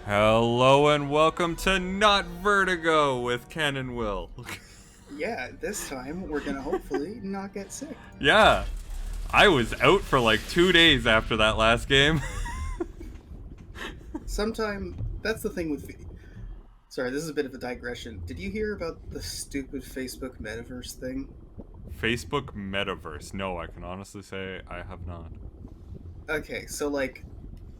Hello and welcome to Not Vertigo with Ken and Will. Yeah, this time we're gonna hopefully not get sick. Yeah, I was out for like 2 days after that last game. That's the thing with. Sorry, this is a bit of a digression. Did you hear about the stupid Facebook metaverse thing? Facebook Metaverse. No, I can honestly say I have not. Okay, so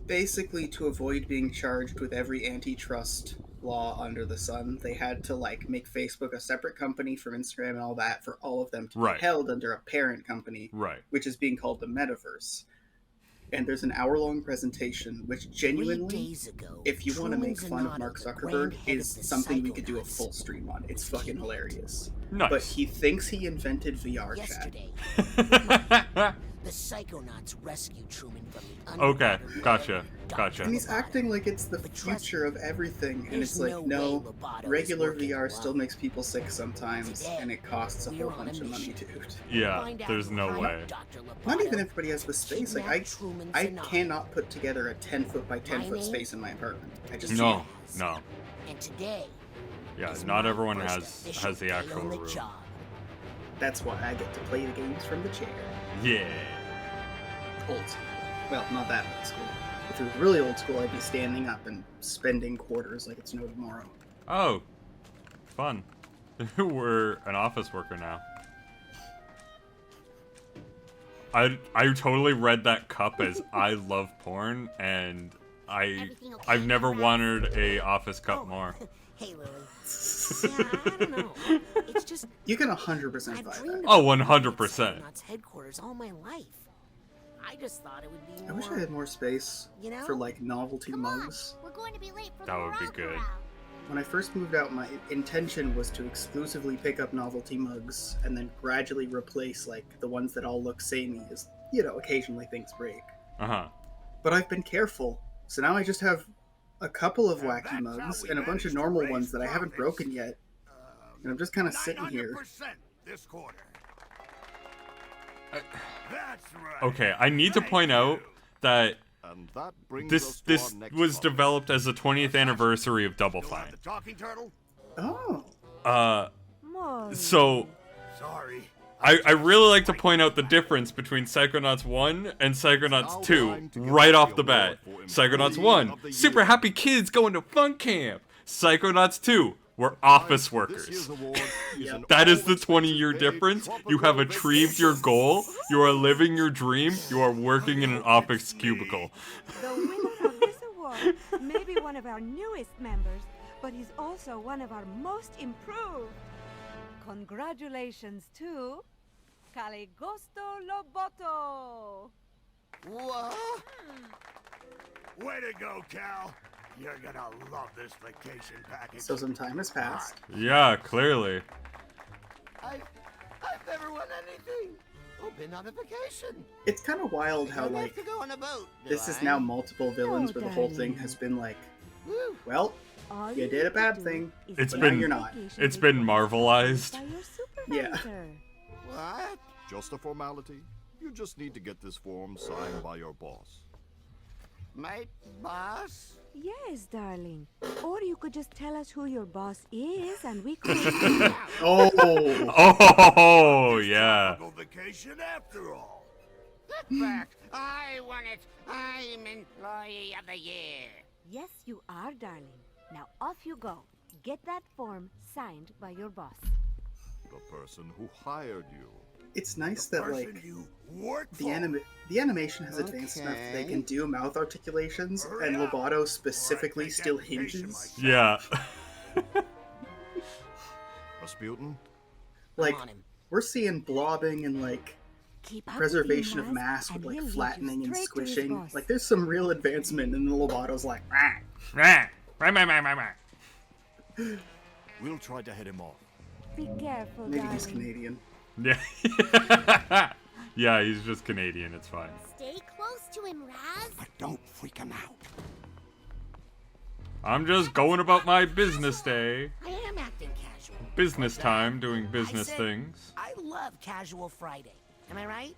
basically to avoid being charged with every antitrust law under the sun, they had to make Facebook a separate company from Instagram and all that for all of them to Right. be held under a parent company, Right. which is being called the metaverse. And there's an hour-long presentation, which genuinely, if you want to make fun of Mark Zuckerberg, is something we could do a full stream on. It's fucking hilarious. Nice. But he thinks he invented VR Yesterday, chat. the Psychonauts rescued Truman from the Okay, underwater gotcha. And he's acting like it's the future of everything. And it's like, no, regular VR still makes people sick sometimes, and it costs a whole bunch of money, dude. Yeah, there's no way. Not even everybody has the space. I cannot put together a 10-foot by 10-foot space in my apartment. I just No. And today, Yeah, not everyone has the actual room. That's why I get to play the games from the chair. Yeah. Old school. Well, not that old school. If it was really old school, I'd be standing up and spending quarters like it's no tomorrow. Oh, fun. We're an office worker now. I totally read that cup as I love porn, and I've never wanted a office cup more. Hey, Lily. Yeah, I don't know. It's just You can 100% buy that. Oh, 100%. Psychonauts headquarters all my life. I just thought it would be more. I wish I had more space for novelty mugs. We're going to be late for That the would be morale good. corral. When I first moved out, my intention was to exclusively pick up novelty mugs and then gradually replace the ones that all look samey as, occasionally things break. Uh-huh. But I've been careful, so now I just have a couple of wacky mugs and a bunch of normal ones that I haven't broken yet. And I'm just kind of sitting here. This quarter. I- That's right. Okay, I need to point out that And that brings this us to our next was topic. developed as the 20th anniversary of Double Still have Fine. the talking turtle? Oh. So Sorry. I really like to point out the difference between Psychonauts 1 and Psychonauts 2 right off the bat. Psychonauts 1, super happy kids going to fun camp. Psychonauts 2, we're office This workers. year's award is an That is the all-expenses 20-year paid difference. You tropical have achieved your goal. You are living your dream. You are working in an office cubicle. The winner of this award may be one of our newest members, but he's also one of our most improved. Congratulations to Caligosto Loboto. What? Way to go, Cal. You're gonna love this vacation package. So some time has passed. Yeah, clearly. I've never won anything. Oh, been on a vacation. It's kind of wild how, Don't have to go on a boat, do this is I? now multiple villains where the whole thing has been Woo. well, All You you did a need bad to do thing, is It's but take now been- you're not. vacation It's been before marvelized. by your Yeah. supervisor. What? Just a formality. You just need to get this form signed by your boss. My boss? Yes, darling. Or you could just tell us who your boss is and we could... Oh, Oh, yeah. Tropical vacation after all. Get back! I won it! I'm Employee of the Year! Yes, you are, darling. Now off you go. Get that form signed by your boss. The person who hired you. it's nice that Person you work the for. the animation has advanced enough that they can do mouth articulations, Hurry and up, Loboto specifically take still that vacation hinges. myself. Yeah. Rasputin? Like on him. we're seeing blobbing and Keep up with preservation you, of mass with and he'll lead you flattening and straight to his squishing. boss. Like there's some real advancement, and the Loboto's like, "Rah." We'll try to head him off. Be careful, Maybe he's darling. Canadian. Yeah. Yeah, he's just Canadian. It's fine. Stay close to him, Raz. But don't freak him out. I'm just going about my business day. I am acting casual. Business time, doing I business said things. I love Casual Friday. Am I right?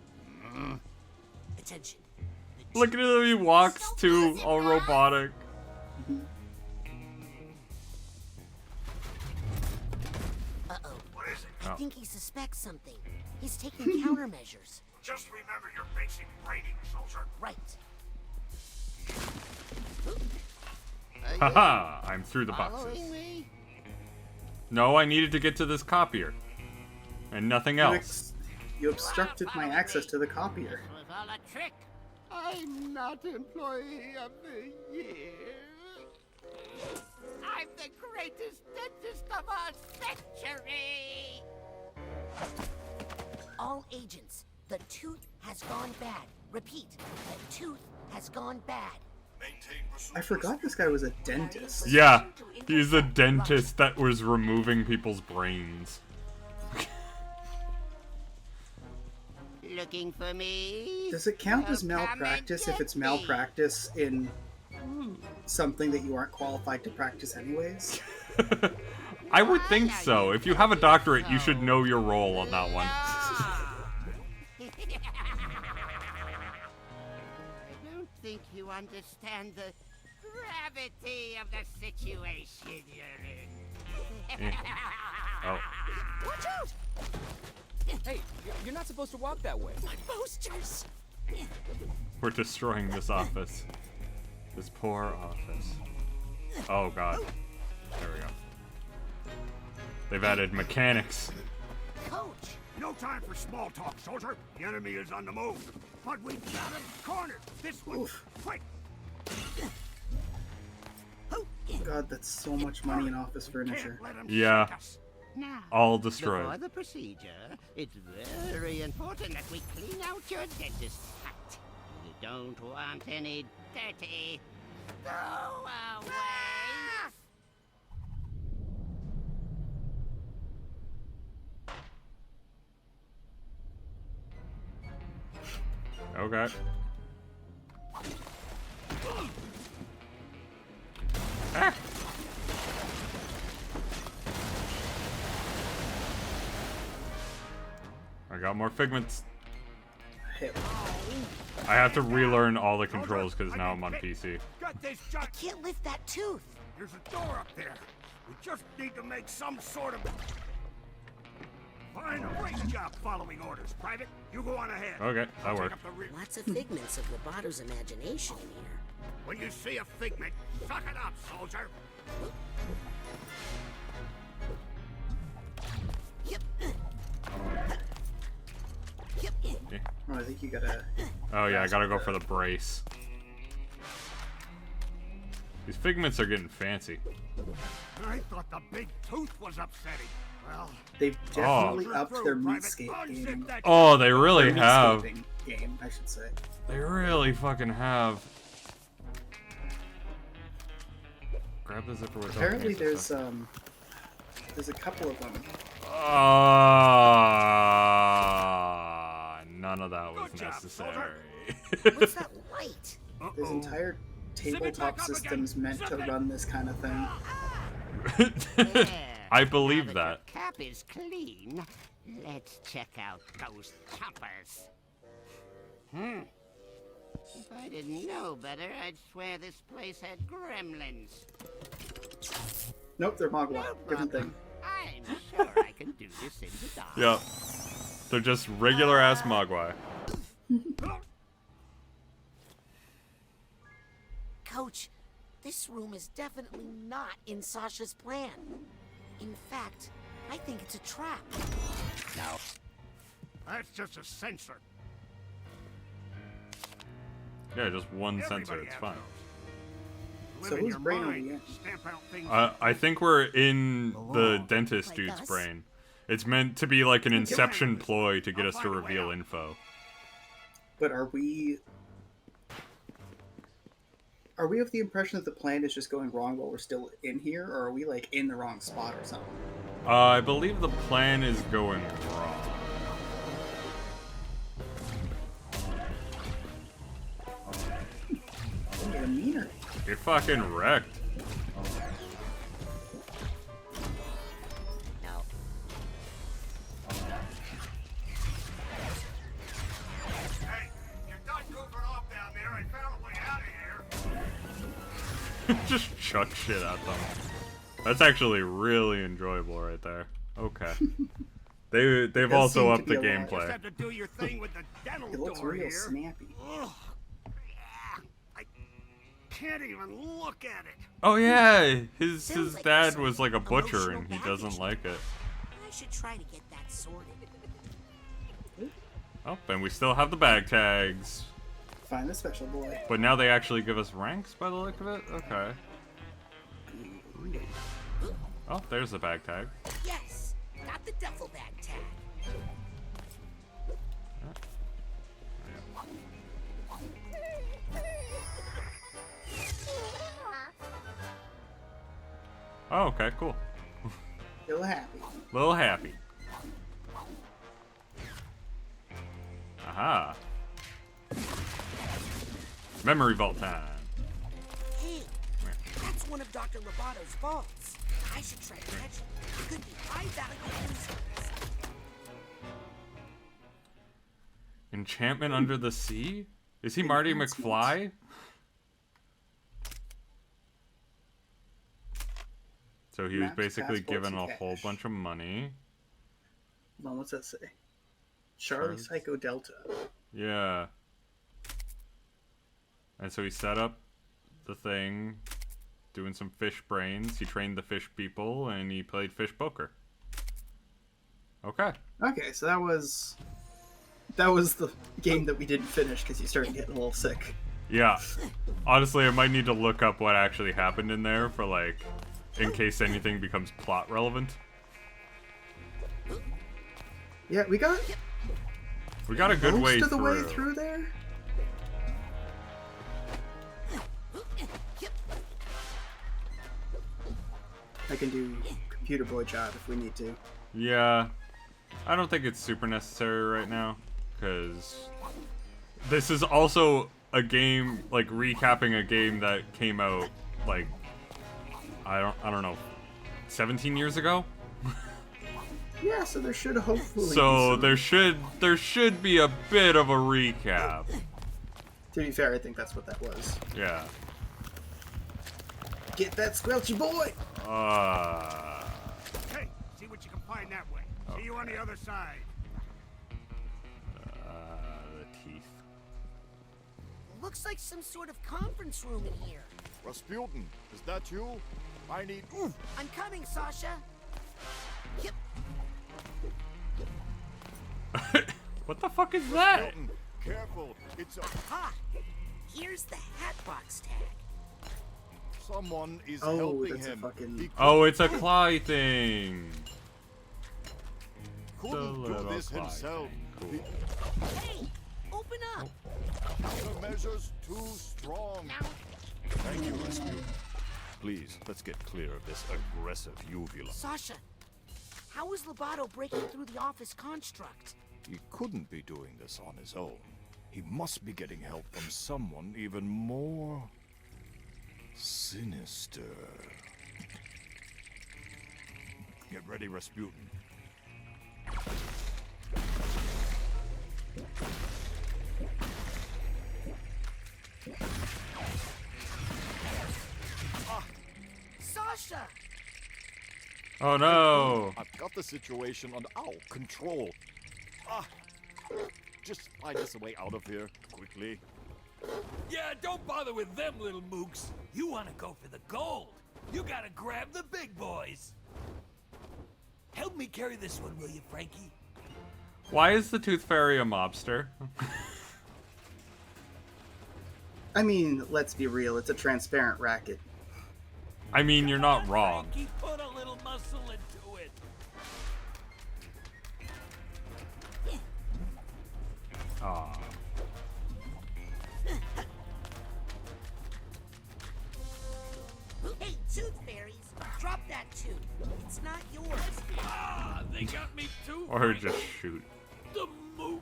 Attention. The Look at him, he walks too, all robotic. I think he suspects something. He's taking countermeasures. Just remember your basic training, soldier. Right. Haha, I'm through the boxes. Following me? No, I needed to get to this copier. And nothing else. You obstructed my access to the copier. This was all a trick. I'm not Employee of the Year. I'm the greatest dentist of our century. All agents, the tooth has gone bad. Repeat, the tooth has gone bad. I forgot this guy was a dentist. Yeah, he's a dentist that was removing people's brains. Looking for me? Does it count as Well, come and malpractice if get it's me. malpractice in something that you aren't qualified to practice anyways? I would think so. If you have a doctorate, you should know your role on that one. I don't think you understand the gravity of the situation you're in. Oh. Watch out! Hey, you're not supposed to walk that way. My posters! We're destroying this office. This poor office. Oh god. There we go. They've added mechanics. Coach! No time for small talk, soldier. The enemy is on the move. But we've got him cornered. This one. Oof. Quick. God, that's so much money in office furniture. Can't let him Yeah. shake us. Now, All before destroyed. the procedure, it's very important that we clean out your dentist's hut. You don't want any dirty throwaways. Okay. Ah. I got more figments. Hit. I have to relearn all the controls because now I'm on PC. Got this I junk. can't lift that tooth! There's a door up there. We just need to make some sort of... Fine, a great job following orders. Private, you go on ahead. Okay, that Take worked. up the rear. Lots of figments of Robato's imagination in here. When you see a figment, suck it up, soldier. Yep. Yep. Oh, I think you gotta... Oh yeah, I gotta go for the brace. These figments are getting fancy. I thought the big tooth was upsetting. Well, They've definitely you're upped through, their Private. meatscape Unzip game. that Oh, they really Their have. meatscaping game, I should say. They really fucking have. Grab the zipper with Apparently there's a couple of them. None of that was Good job, necessary. What's that light? There's entire Zip it tabletop back up systems again. meant Zip to it. run this kind of thing. There. I believe Now that. your cap is clean. Let's check out those choppers. If I didn't know better, I'd swear this place had gremlins. Nope, they're Mogwai. No Different problem. thing. I'm sure I can do this in the dark. Yeah. They're just regular ass Mogwai. Coach, this room is definitely not in Sasha's plan. In fact, I think it's a trap. No. that's just a sensor. Yeah, just one Everybody sensor, it's has fine. those. So Live in whose your brain are mind. we in? Stamp out things I think we're in the dentist Like dude's us? brain. It's meant to be like an inception ploy to get us to reveal info. But are we of the impression that the plan is just going wrong while we're still in here, or are we like in the wrong spot or something? I believe the plan is going wrong. Get a meaner. Get fucking wrecked. No. Hey, you're done goofing off down there. I found a way out of here. Just chuck shit at them. That's actually really enjoyable right there. Okay. They've does also seem to upped the be a lot. Just gameplay. have to do your thing with the dental It looks door real here. snappy. Ugh. I can't even look at it. Oh yeah, his Sounds like dad there's was like a butcher emotional and he baggage doesn't there. like it. I should try to get that sorted. Oh, and we still have the bag tags. Find the special boy. But now they actually give us ranks by the look of it? Okay. Oh, there's the bag tag. Yes, got the duffel bag tag. Oh, okay, cool. Still happy. Little happy. Aha. Memory vault time. Hey, that's one of Dr. Lobato's vaults. I should try to catch it. It could be high value insights. Enchantment under the sea? Is he Marty McFly? So he was Maps, basically passports, given a and whole cash. bunch of money. Hold on, what's that say? Charlie Says- Psycho Delta. Yeah. And so he set up the thing, doing some fish brains. He trained the fish people, and he played fish poker. Okay. Okay, so that was the game that we didn't finish because you started getting a little sick. Yeah. Honestly, I might need to look up what actually happened in there for, like, in case anything becomes plot relevant. Yeah, we got We got a good most way of the through. way through there. I can do computer boy job if we need to. Yeah. I don't think it's super necessary right now, because this is also a game, like, recapping a game that came out, like, I don't know, 17 years ago? Yeah, so there should hopefully So be some... there should be a bit of a recap. To be fair, I think that's what that was. Yeah. Get that squelchy boy! Hey, see what you can find that way. See you on the other side. The teeth. Looks like some sort of conference room in here. Rasputin, is that you? I need... Oof. I'm coming, Sasha. Yep. What the fuck is that? Rasputin, careful. It's a... Ha! Here's the hatbox tag. Someone is Oh, helping that's a him. fucking- He Oh, it's a Cly thing. couldn't do little this Cly himself. thing. Cool. Hey, open up. The measure's too strong. Thank you, Rasputin. Please, let's get clear of this aggressive uvula. Sasha, how was Lobato breaking through the office construct? He couldn't be doing this on his own. He must be getting help from someone even more sinister. Get ready, Rasputin. Sasha! Oh no. I've got the situation under our control. Just find us a way out of here, quickly. Yeah, don't bother with them little mooks. You want to go for the gold. You gotta grab the big boys. Help me carry this one, will you, Frankie? Why is the Tooth Fairy a mobster? I mean, let's be real, it's a transparent racket. I mean, you're not wrong. Frankie, put a little muscle into it. Aw. Hey, Tooth Fairies, drop that tooth. It's not yours. Ah, they got me too. Or Frankie. just shoot. The mooks.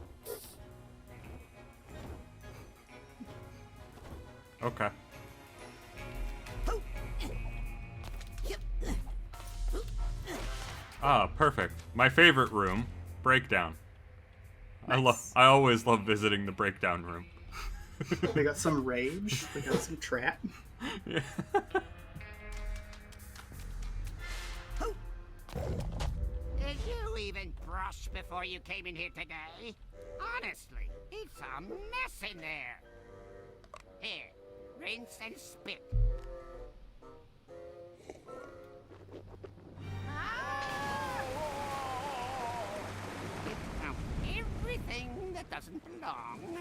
Okay. Ah, perfect. My favorite room, breakdown. Nice. I always love visiting the breakdown room. We got some rage, we got some trap. Yeah. Did you even brush before you came in here today. Honestly, it's a mess in there. Here, rinse and spit. Get out everything that doesn't belong.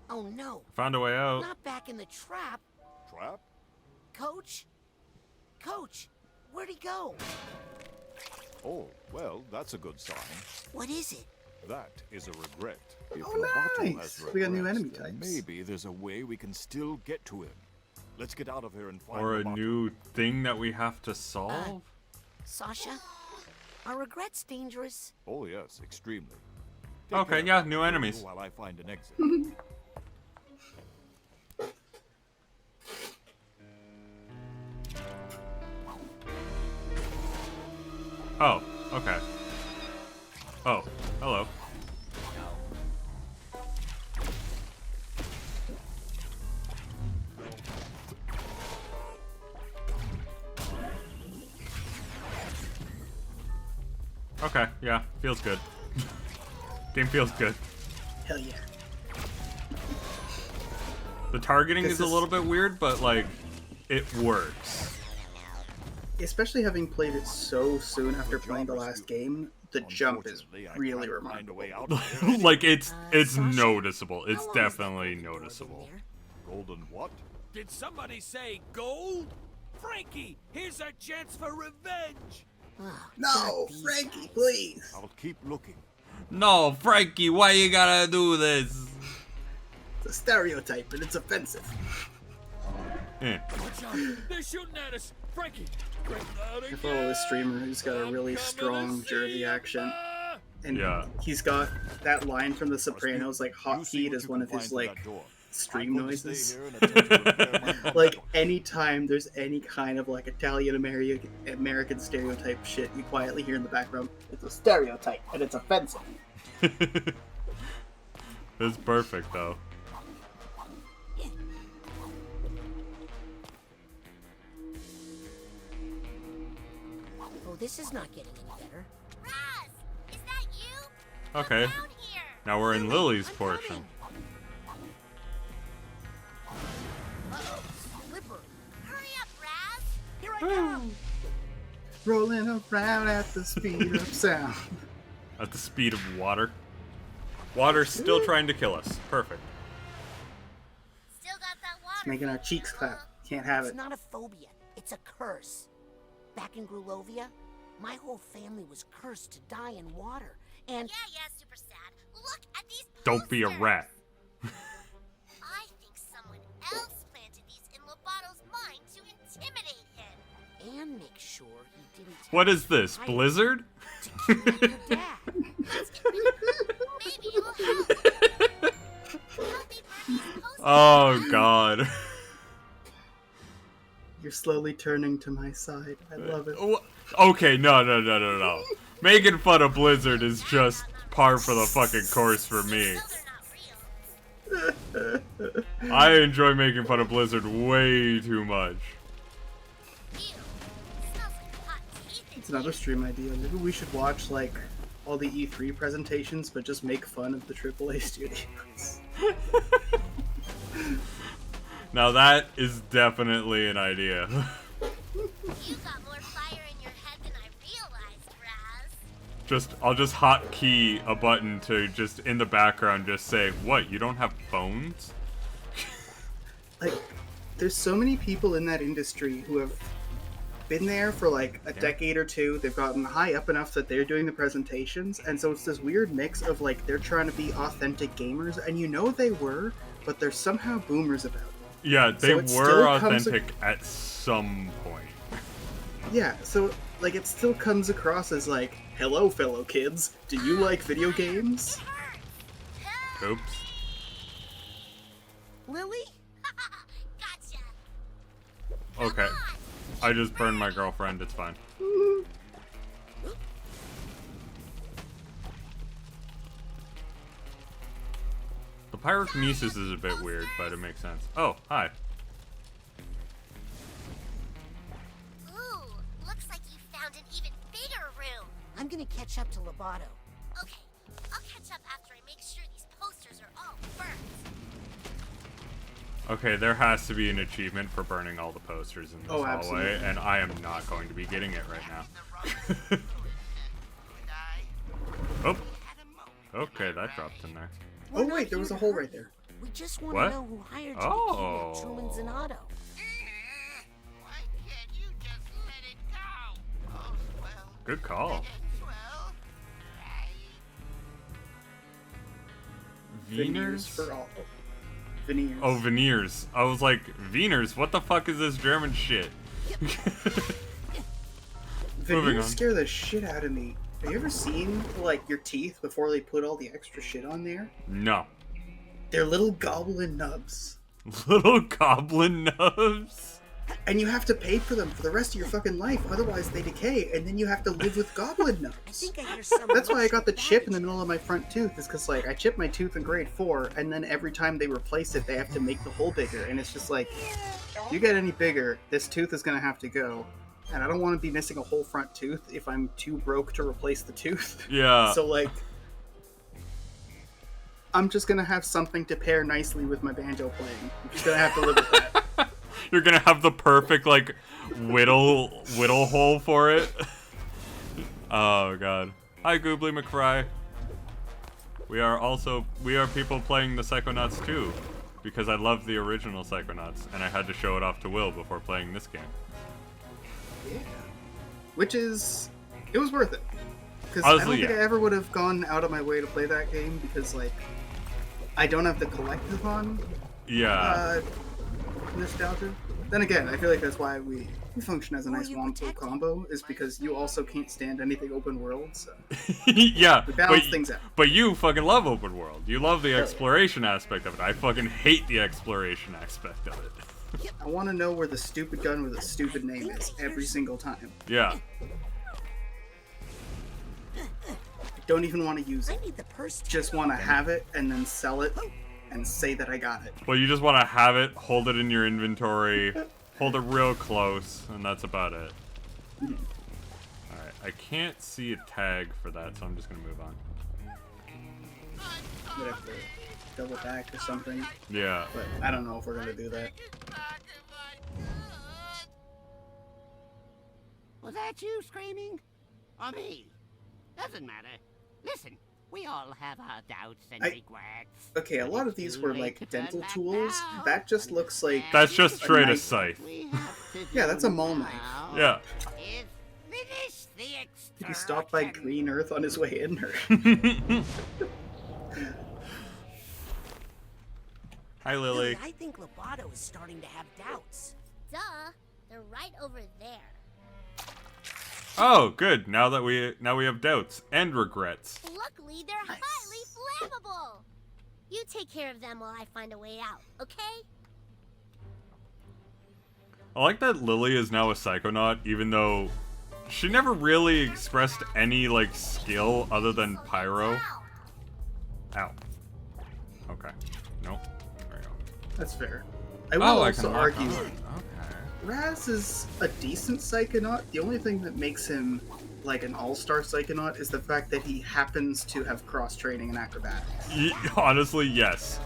Oh no, Found a way out. not back in the trap. Trap? Coach? Coach, where'd he go? Oh, well, that's a good sign. What is it? That is a regret. If Oh, Roboto nice. has We got new regrets, enemy then types. maybe there's a way we can still get to him. Let's get out of here and find Or a Roboto. new thing that we have to solve? Sasha? Are regrets dangerous? Oh, yes, extremely. Take Okay, care, yeah, new enemies. While I find an exit. Oh, okay. Oh, hello. Okay, yeah, feels good. Game feels good. Hell yeah. The targeting This is a is- little bit weird, but like, it works. Especially having played it so soon after playing the last game, the jump is Unfortunately, I really can't find a remarkable. way out of here. Like it's Sasha, noticeable. How It's long has that definitely golden door been noticeable. there? Golden what? Did somebody say gold? Frankie, here's our chance for revenge. Ugh, No, not these Frankie, guys. please. I'll keep looking. No, Frankie, why you gotta do this? It's a stereotype and it's offensive. Eh. Watch out, they're shooting at us. Frankie, break out I follow this streamer who's got a really strong Jersey accent. And Yeah. he's got that line from The Sopranos, like You see hotkeyed what as you one can of his find through like that door. stream I'm going to stay noises. here and attempt to repair my Like door. anytime there's any kind of like Italian American stereotype shit you quietly hear in the background, it's a stereotype and it's offensive. It's perfect though. Oh, this is not getting any better. Raz, is that you? Okay. Down here. Now we're in Lily's I'm portion. coming. Uh-oh, slippery. Hurry up, Raz. Here I come. Rolling around at the speed of sound. At the speed of water. Water's still trying to kill us. Perfect. Still got that water. It's making our fever, cheeks clap. huh? Can't have It's it. not a phobia. It's a curse. Back in Grulovia, my whole family was cursed to die in water. And Yeah, super sad. Look at these Don't be a posters. rat. I think someone else planted these in Lobato's mind to intimidate him. and make sure he didn't. What is this, hide Blizzard? to kidnap your dad. Maybe it'll help. Help me burn these posters. Oh god. You're slowly turning to my side. I love it. Okay, no. Making fun of Blizzard is just par for the fucking course for me. Still, they're not real. I enjoy making fun of Blizzard way too much. Ew. Smells like hot teeth in It's another stream idea. Maybe we should watch like all the E3 presentations, but just make fun of the AAA studios. Now that is definitely an idea. You got more fire in your head than I realized, Raz. I'll just hotkey a button to just in the background just say, "What? You don't have phones?" Like, there's so many people in that industry who have been there for like a decade or two. They've gotten high up enough that they're doing the presentations, and so it's this weird mix of like they're trying to be authentic gamers, and you know they were, but they're somehow boomers about it. Yeah, they So it were still comes authentic at some point. Yeah, so like it still comes across as like, hello fellow kids, do you like video games? Oops. Lily? Gotcha. Okay. I just burned my girlfriend, it's fine. The pyrokinesis is a bit weird, but it makes sense. Oh, hi. Ooh, looks like you found an even I'm gonna catch up to Lovato. Okay, I'll catch up after I make sure these posters are all burnt. Okay, there has to be an achievement for burning all the posters in this hallway, absolutely. and I am not going to be getting it right now. Oh. Okay, that dropped in there. Oh wait, there was a hole right there. We just want What? to know who hired you Oh. to keep Truman Zanotto. Why can't you just let it go? Oh, well. Good call. Well, right. Veneers Veners? for all. Veneers. Oh, veneers. I was like, Veners? What the fuck is this German shit? Moving Veneers on. scare the shit out of me. Have you ever seen, like, your teeth before they put all the extra shit on there? No. They're little goblin nubs. Little goblin nubs? And you have to pay for them for the rest of your fucking life, otherwise they decay, and then you have to live with goblin I nubs. think I hear some. That's why I got the chip in the middle of my front tooth, is because, like, I chipped my tooth in grade 4, and then every time they replace it, they have to make the hole bigger, and it's just like, you get any bigger, this tooth is gonna have to go. And I don't want to be missing a whole front tooth if I'm too broke to replace the tooth. Yeah. So, like, I'm just gonna have something to pair nicely with my banjo playing. I'm just gonna have to live with that. You're gonna have the perfect, like, whittle hole for it. Oh, God. Hi, Goobly McFry. We are people playing the Psychonauts 2, because I love the original Psychonauts, and I had to show it off to Will before playing this game. Yeah. Which is, it was worth it. Because I don't Honestly, think yeah. I ever would have gone out of my way to play that game, because, like, I don't have the collectathon Yeah. nostalgia. Then again, I feel like that's why we function as a Who are nice you Wompo protecting? combo, is because you also can't stand anything open world, so Yeah. we balance things out. But you fucking love open world. You love the Hell yeah. exploration aspect of it. I fucking hate the exploration aspect of it. I want to know where the stupid gun with a stupid name is every single time. Yeah. I don't even want to use I it. need the purse. Just want to have it and then sell it and say that I got it. Well, you just want to have it, hold it in your inventory, hold it real close, and that's about it. Alright, I can't see a tag for that, so I'm just gonna move on. I'm gonna have to double back or something, Yeah. but I don't know if we're gonna do that. Was that you screaming? Or me? Doesn't matter. Listen, we all have our doubts and regrets. Okay, a lot of these were like dental tools. That just looks like, That's just straight a knife. scythe. Yeah, that's a mall knife. Yeah. Is finish the Did he stop by extraction. Green Earth on his way in? Or... Hi, Lily. I think Lovato is starting to have doubts. Duh, they're right over there. Oh, good. Now we have doubts and regrets. Luckily, they're highly flammable. You take care of them while I find a way out, okay? I like that Lily is now a Psychonaut, even though she never really expressed any, like, skill other than Pyro. Ow. Okay. Nope. There we go. That's fair. I will Oh, I also can lock argue, on. Okay. Raz is a decent Psychonaut. The only thing that makes him like an all-star Psychonaut is the fact that he happens to have cross-training in acrobatics. Honestly, yes.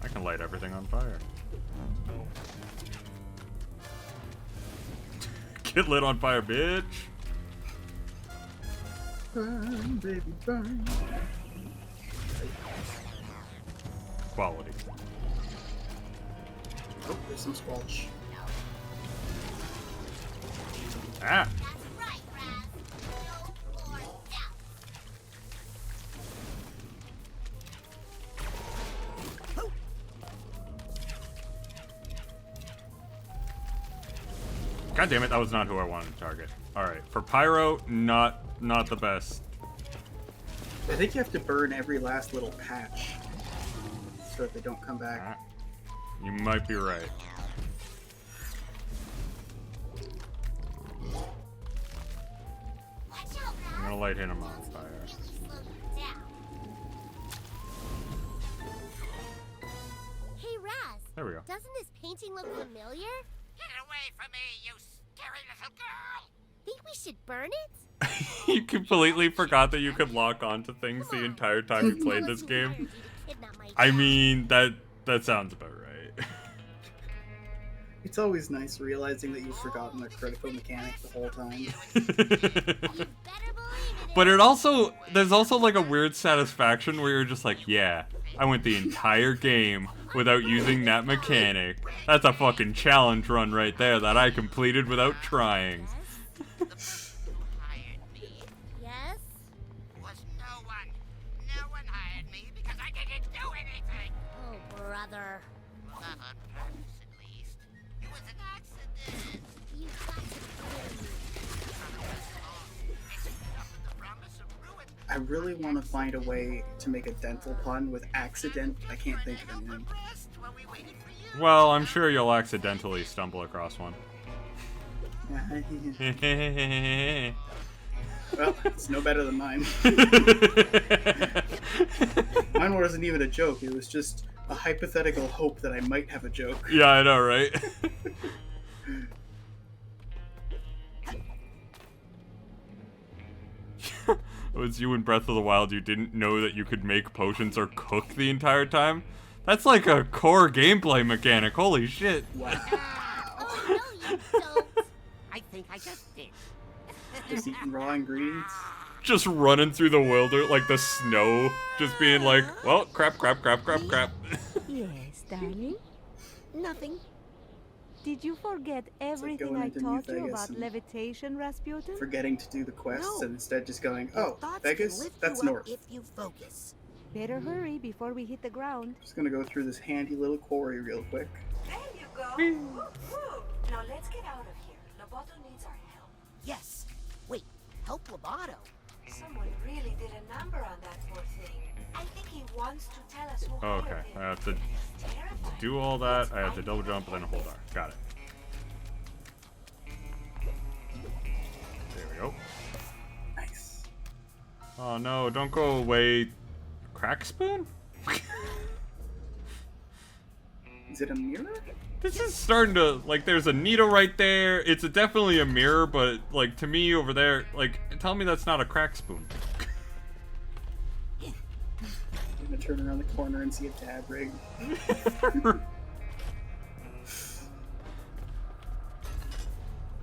I can light everything on fire. Get lit on fire, bitch. Burn, baby, burn. Quality. Oh, there's some squelch. Ah. That's right, Raz. No more doubt. God damn it, that was not who I wanted to target. Alright, for Pyro, not the best. I think you have to burn every last little patch so that they don't come back. You might be right. Watch out, Raz. I'm gonna light him on fire. Really slow you down. Hey, Raz. There we go. Doesn't this painting look familiar? away from me, you scary little girl! Think we should burn it? You completely forgot that you could lock onto things the entire time you played this game. I mean, that sounds about right. It's always nice realizing that you've forgotten a critical mechanic the whole time. But there's also like a weird satisfaction where you're just like, yeah, I went the entire game without using that mechanic. That's a fucking challenge run right there that I completed without trying. Hired me? Yes? Was no one. No one hired me because I didn't do anything. Oh, brother. Not on purpose, at least. It was an accident. You've got to kill me. I really want to find a way to make a dental pun with accident. I can't think of anything. Well, I'm sure you'll accidentally stumble across one. Well, it's no better than mine. Mine wasn't even a joke. It was just a hypothetical hope that I might have a joke. Yeah, I know, right? It was you in Breath of the Wild, you didn't know that you could make potions or cook the entire time? That's like a core gameplay mechanic, holy shit. Wow. Oh, no, you don't. I think I just did. Just eating raw ingredients. Just running through the wilderness, like the snow, just being like, well, crap. Yes, darling? Nothing. Did you forget everything going I into New taught you Vegas about and levitation, Rasputin? Forgetting to do the quests No. and instead just going, Your oh, thoughts Vegas? can lift That's you up north. if you focus. Better hurry before we hit the ground. Just gonna go through this handy little quarry real quick. There you go. Woo-hoo. Now let's get out of here. Loboto needs our help. Yes. Wait, help Lobato. Someone really did a number on that poor thing. I think he wants to tell us who Okay, hired him. I have to It's terrifying. do all that, I have to double jump and then hold R. Got it. There we go. Nice. Oh no, don't go away. Crack spoon? Is it a mirror? This is starting to, like, there's a needle right there. It's definitely a mirror, but, like, to me over there, like, tell me that's not a crack spoon. I'm gonna turn around the corner and see a dab rig.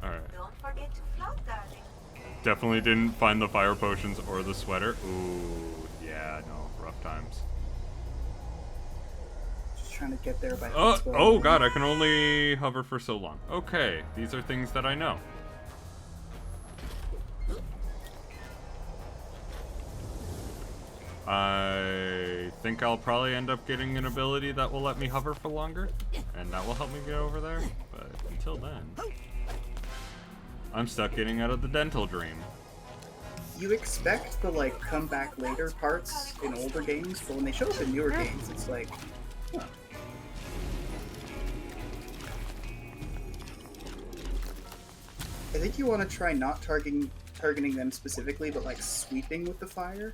Alright. Don't forget to float, darling. Definitely didn't find the fire potions or the sweater. Ooh, yeah, no, rough times. Just trying to get there by Oh god, I can only hover for so long. Okay, these are things that I know. I think I'll probably end up getting an ability that will let me hover for longer, and that will help me get over there, but until then, I'm stuck getting out of the dental dream. You expect the, like, come back later parts in older games, but when they show up in newer games, it's like, huh. I think you want to try not targeting them specifically, but, like, sweeping with the fire.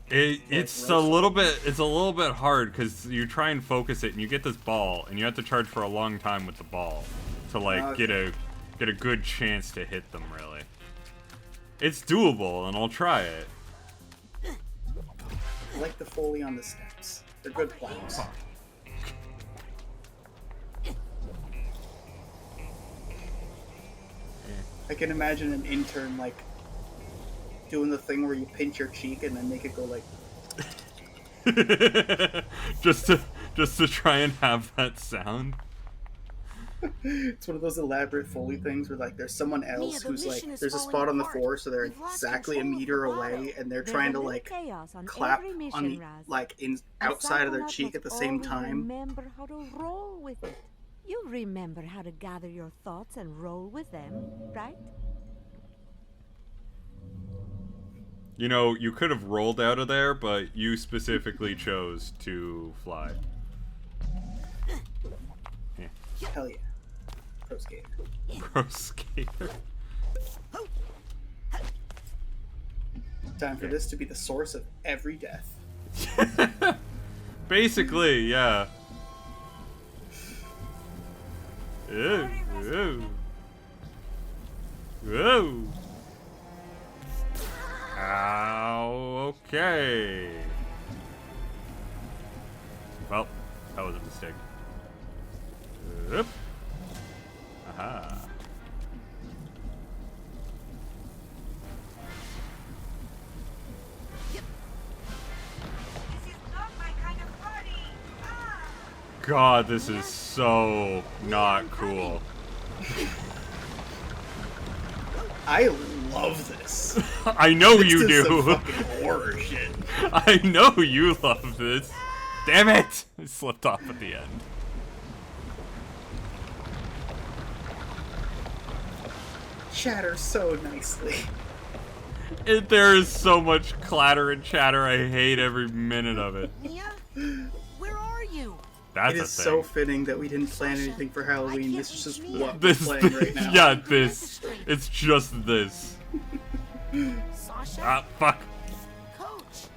It's a little bit hard because you try and focus it and you get this ball and you have to charge for a long time with the ball to like get a good chance to hit them. Really, it's doable and I'll try it. I like the Foley on the steps. They're good plows. I can imagine an intern like doing the thing where you pinch your cheek and then make it go like just to try and have that sound. It's one of those elaborate Foley things where like there's someone else who's like there's a spot on the floor so they're exactly a meter away and they're trying to like clap on the like in outside of their cheek at the same time. Remember how to roll with it. You remember how to gather your thoughts and roll with them, right? You know, you could have rolled out of there, but you specifically chose to fly. Yeah. Hell yeah. Pro skater. Pro skater. Time for this to be the source of every death. Basically, yeah. Ooh, ooh. Whoa. Ow, okay. Well, that was a mistake. Oop. Aha. This is not my kind of party. Ah! God, this is so not cool. I love this. I know This you is do. some fucking horror shit. I know you love this. Damn it! I slipped off at the end. Chatter so nicely. There is so much clatter and chatter. I hate every minute of it. Mia? Where are you? That's It a is thing. so fitting that we didn't plan anything for Halloween. This is just what This, we're playing right now. yeah, this. It's just this. Sasha? Ah, fuck. Coach!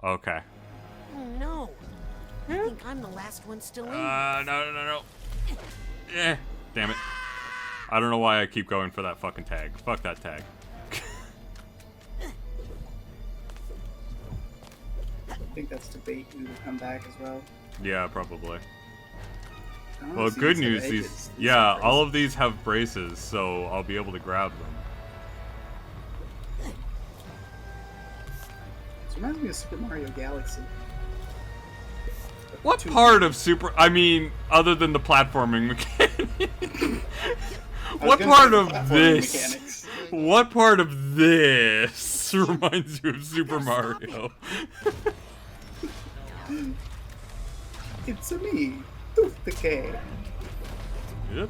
Okay. Oh no. I think I'm the last one still in. No. Eh, damn it. I don't know why I keep going for that fucking tag. Fuck that tag. I think that's to bait you to come back as well. Yeah, probably. I wanna Well, see good these have news, edges. yeah, have all braces. of these have braces, so I'll be able to grab them. This reminds me of Super Mario Galaxy. What part of I mean, other than the platforming mechanic? What gonna part say of the platforming this? mechanics. What part of this reminds you of Super Mario? It's a me, Tooth Decay. Yep.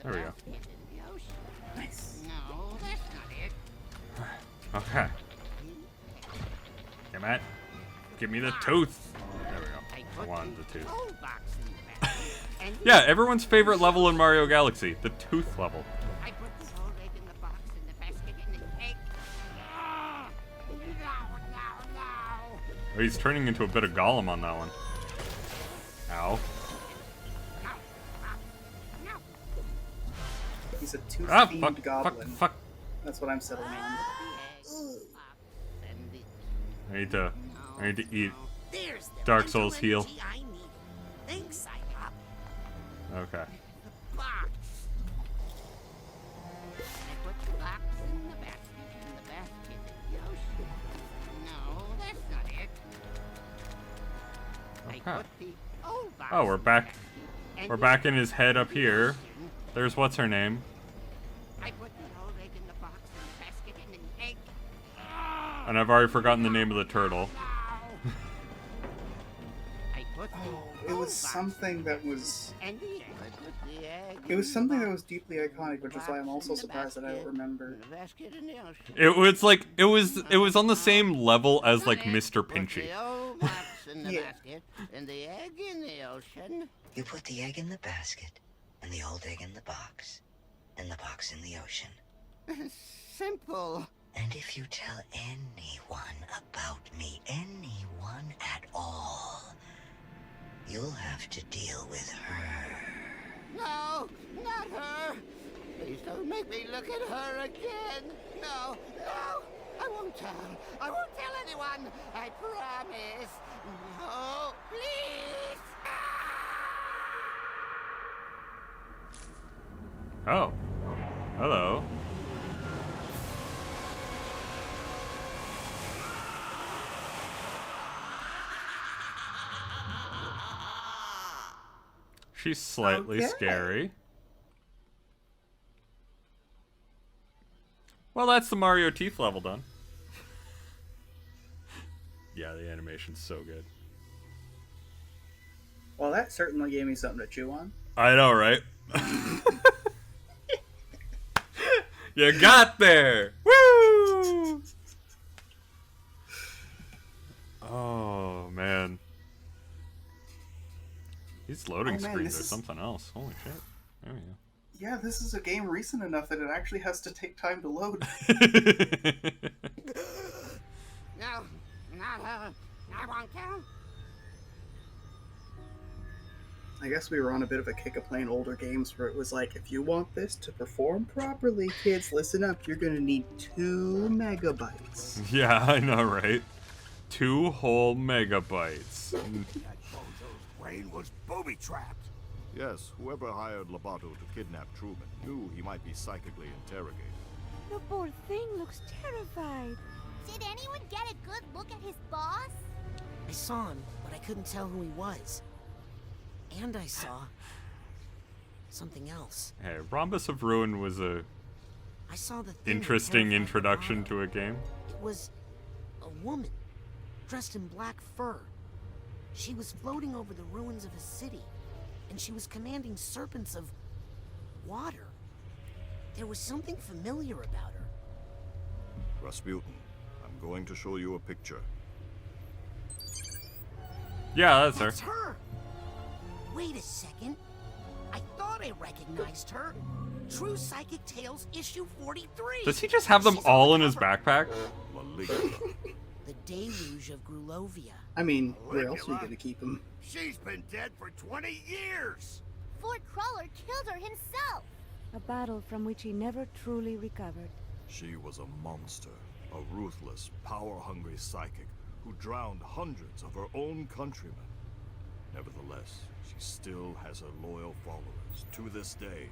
There we go. Nice. No, that's not it. Okay. Come on. Give me the tooth. There we go. I wanted the tooth. Old box in the back. And Yeah, everyone's favorite level in Mario Galaxy, the tooth level. I put this whole egg in the box in the basket and the egg. Ah! No. Oh, he's turning into a bit of Gollum on that one. Ow. No. He's a Ah, tooth-themed fuck, goblin. fuck. That's what I'm settling on. I need to eat. There's the Dark mental Souls heal. energy I need. Thanks, Cyclops. Okay. Box. I put the box in the basket in the ocean. No, that's not it. I Okay. put the old box Oh, we're in the back. basket and We're the back in his head up here. ocean. There's what's her name. I put the old egg in the box in the basket and the egg. And I've already forgotten the name of the turtle. No. I put the Oh, it old was box something that was... and the egg. I put the egg It was in the something that box. was deeply iconic, which is why I'm also surprised that I don't remember. The basket in the ocean. It was like it was on the same level as like Mr. Put Pinchy. the old box in the Yeah. basket and the egg in the ocean. You put the egg in the basket, and the old egg in the box, and the box in the ocean. Simple. And if you tell anyone about me, anyone at all, you'll have to deal with her. No, not her. Please don't make me look at her again. No, no. I won't tell. I won't tell anyone. I promise. No, please. Oh. Hello. She's slightly Okay. scary. Well, that's the Mario Teeth level done. Yeah, the animation's so good. Well, that certainly gave me something to chew on. I know, right? You got there! Woo! Oh, man. These loading Oh, man, screens this are is- something else. Holy shit. There we Yeah, this is a game recent enough that it actually has to take time to load. go. No, not her. I won't tell. I guess we were on a bit of a kick of playing older games where it was like, if you want this to perform properly, kids, listen up, you're gonna need 2 megabytes. Yeah, I know, right? 2 whole megabytes. That bozo's brain was booby-trapped. Yes, whoever hired Lobato to kidnap Truman knew he might be psychically interrogated. The poor thing looks terrified. Did anyone get a good look at his boss? I saw him, but I couldn't tell who he was. And I saw something else. Hey, Rhombus of Ruin was a I saw the thing that interesting terrified introduction Lobato. to a game. It was a woman dressed in black fur. She was floating over the ruins of a city, and she was commanding serpents of water. There was something familiar about her. Rasputin, I'm going to show you a picture. Yeah, that's her. That's her! Wait a second. I thought I recognized her. True Psychic Tales issue 43. Does he just have them She's on all the in his cover. backpack? Maligna. The Deluge of Grulovia. I mean, where else are you gonna keep him? She's been dead for 20 years. Ford Crawler killed her himself. A battle from which he never truly recovered. She was a monster, a ruthless, power-hungry psychic who drowned hundreds of her own countrymen. Nevertheless, she still has her loyal followers to this day.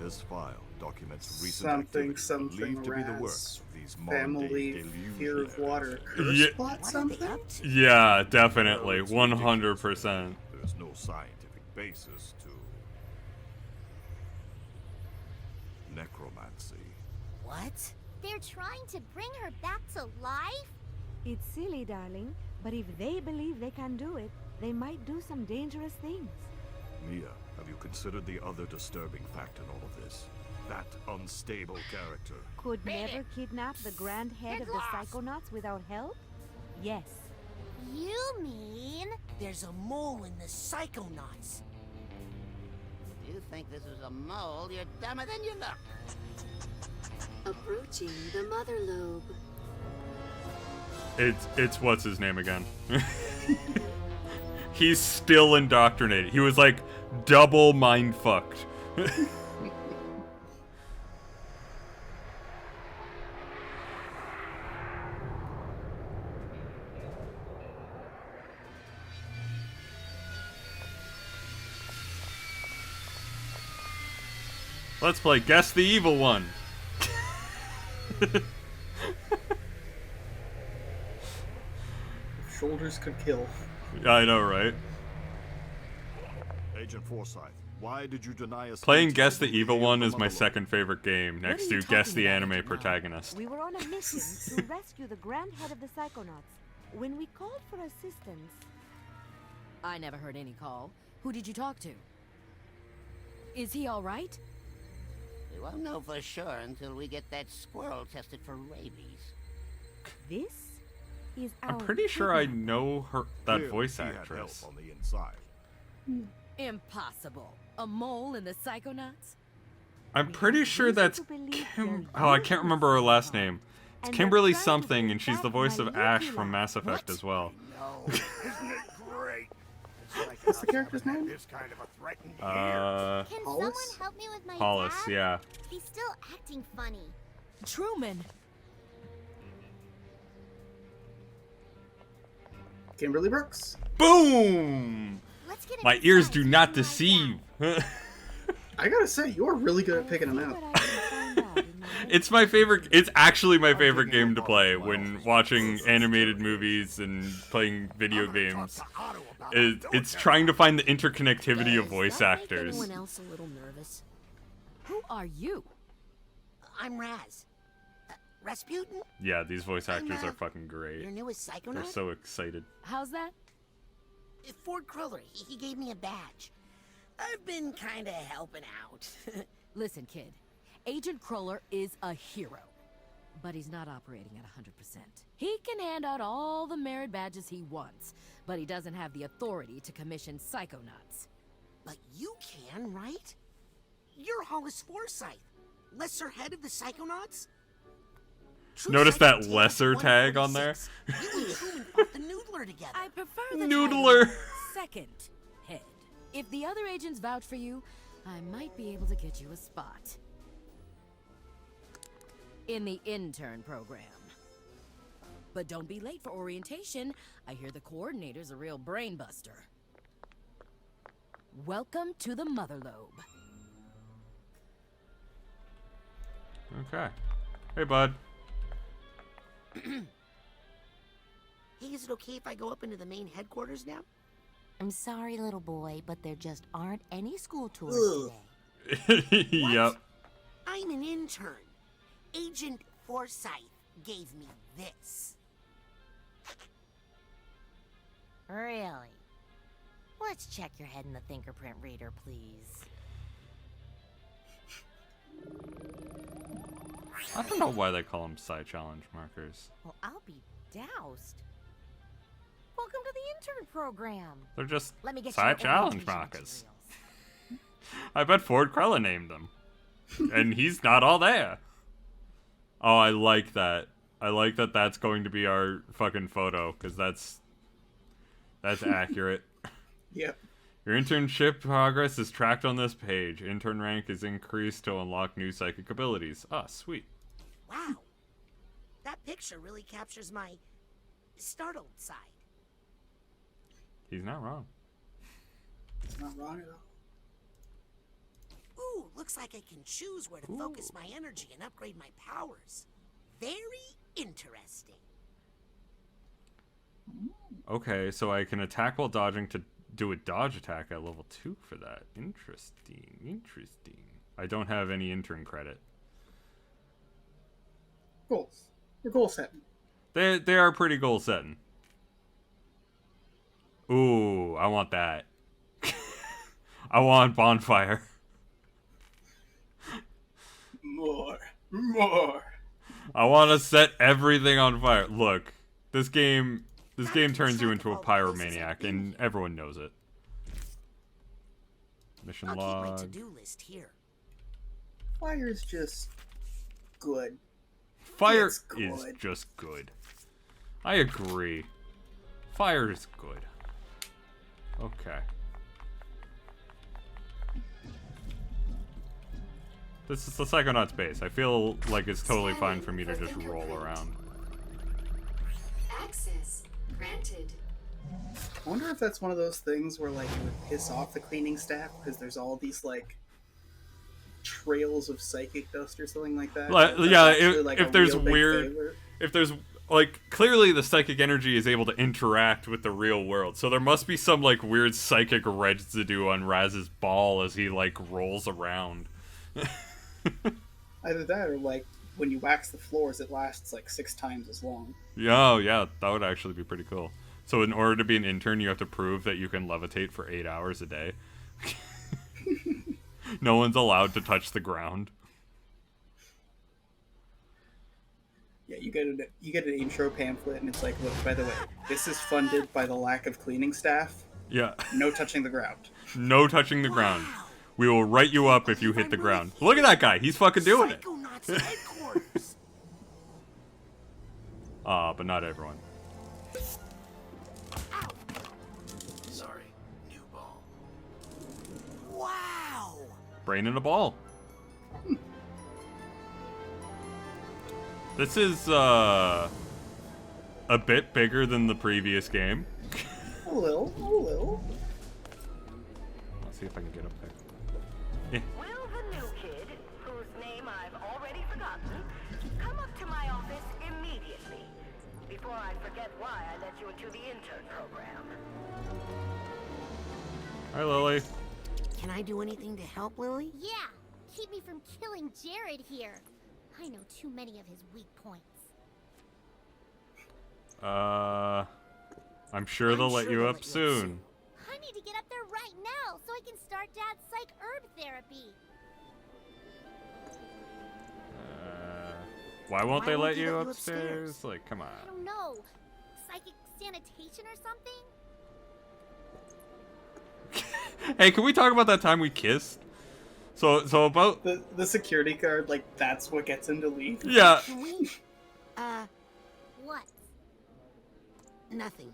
This file documents recent Something, activities something, believed to be the work Raz. of these modern-day Family, delusional fear of water, areas. curse Yeah. plot, What are they something? up to? Yeah, definitely. Well, it's ridiculous. 100%. There's no scientific basis to necromancy. What? They're trying to bring her back to life? It's silly, darling, but if they believe they can do it, they might do some dangerous things. Mia, have you considered the other disturbing fact in all of this? That unstable character. Could never kidnap the grand head of the Psychonauts without help? Yes. You mean... There's a mole in the Psychonauts. If you think this is a mole, you're dumber than you look. Approaching the mother lobe. It's what's his name again? He's still indoctrinated. He was like double mind fucked. Let's play Guess the Evil One. Shoulders could kill. I know, right? Agent Forsyth, why did you deny us? Playing intel Guess the when Evil we One gave is them my a look? second favorite game, What next are you to Guess talking the about, Anime Agent Miles? protagonist. We were on a mission to rescue the grand head of the Psychonauts. When we called for assistance, I never heard any call. Who did you talk to? Is he all right? We won't know for sure until we get that squirrel tested for rabies. this is our I'm pretty sure I kidnap. know her, that Clearly, voice he had actress. help on the inside. Impossible. A mole in the Psychonauts? I'm pretty sure reason that's to believe Kim. they're Oh, I can't remember her last using name. It's and Kimberly they're trying to something, bring and she's back the voice of Ash from Maligula. Mass Effect as well. No, isn't it great? It's What's the character's haven't had name? This kind of a threat in years. Can Hollis? someone help me with my Hollis, dad? yeah. He's still acting funny. Truman! Kimberly Brooks. Boom! Let's get My inside ears do and not find out. deceive. I gotta say, you're really good I'll at picking them see out. what I can find out in my It's my favorite. It's actually my favorite game to play when watching animated movies and playing video games. It's trying to find the interconnectivity of Does voice that make actors. anyone else a little nervous? Who are you? I'm Raz. Rasputin? Yeah, these voice actors I'm, are fucking great. Your newest Psychonaut? They're so excited. How's that? Ford Cruller, he gave me a badge. I've been kinda helping out. Listen, kid. Agent Cruller is a hero. but he's not operating at 100%. He can hand out all the merit badges he wants, but he doesn't have the authority to commission Psychonauts. But you can, right? You're Hollis Forsyth, lesser head of the Psychonauts? True Notice that Psycho lesser tag on there? 146. You and Truman fought the Noodler together. I prefer the Noodler. title second head. If the other agents vouch for you, I might be able to get you a spot in the intern program. But don't be late for orientation. I hear the coordinator's a real brain buster. Welcome to the Mother Lobe. Okay. Hey, bud. Hey, is it okay if I go up into the main headquarters now? I'm sorry, little boy, but there just aren't any school tours today. Yep. I'm an intern. Agent Forsyth gave me this. Really? Let's check your head in the fingerprint reader, please. I don't know why they call them Psy Challenge markers. Well, I'll be doused. Welcome to the intern program. They're just Let me get Psy your Challenge orientation markers. materials. I bet Ford Krella named them. And he's not all there. Oh, I like that. I like that that's going to be our fucking photo, because that's accurate. Yep. Your internship progress is tracked on this page. Intern rank is increased to unlock new psychic abilities. Ah, sweet. Wow. That picture really captures my startled side. He's not wrong. It's not wrong at all. Ooh, looks like I can choose where to focus my energy and upgrade my powers. Very interesting. Okay, so I can attack while dodging to do a dodge attack at level 2 for that. Interesting. Interesting. I don't have any intern credit. Goals. We're goal setting. They are pretty goal setting. Ooh, I want that. I want bonfire. More. I want to set everything on fire. Look, this game turns you into a pyromaniac, and everyone knows it. Mission I'll log. keep my to-do list here. Fire's just good. Fire It's good. is just good. I agree. Fire is good. Okay. This is the Psychonauts base. I feel like it's totally fine for me to just roll around. Access granted. I wonder if that's one of those things where, like, it would piss off the cleaning staff because there's all these, like, trails of psychic dust or something like that. Yeah, if there's weird... If there's, like, clearly the psychic energy is able to interact with the real world, so there must be some, like, weird psychic residue on Raz's ball as he, like, rolls around. Either that or, like, when you wax the floors, it lasts, like, 6 times as long. Yeah, yeah, that would actually be pretty cool. So in order to be an intern, you have to prove that you can levitate for 8 hours a day. No one's allowed to touch the ground. Yeah, you get an intro pamphlet, and it's like, look, by the way, this is funded by the lack of cleaning staff. Yeah. No touching the ground. No touching the ground. We will write you up if you hit the ground. Look at that guy. He's fucking doing it. Psychonauts headquarters. But not everyone. Sorry, new ball. Wow. Brain in a ball. This is, a bit bigger than the previous game. A little. Let's see if I can get up there. Will the new kid, whose name I've already forgotten, come up to my office immediately, before I forget why I let you into the intern program. Hi, Lily. Can I do anything to help, Lily? Yeah, keep me from killing Jared here. I know too many of his weak points. I'm sure they'll let you up soon. I need to get up there right now so I can start Dad's psych herb therapy. Why won't they let they you let you upstairs? upstairs? Like, come on. I don't know. Psychic sanitation or something? Hey, can we talk about that time we kissed? So about The security guard, like, that's what gets him to leave. yeah. Can we? What? Nothing.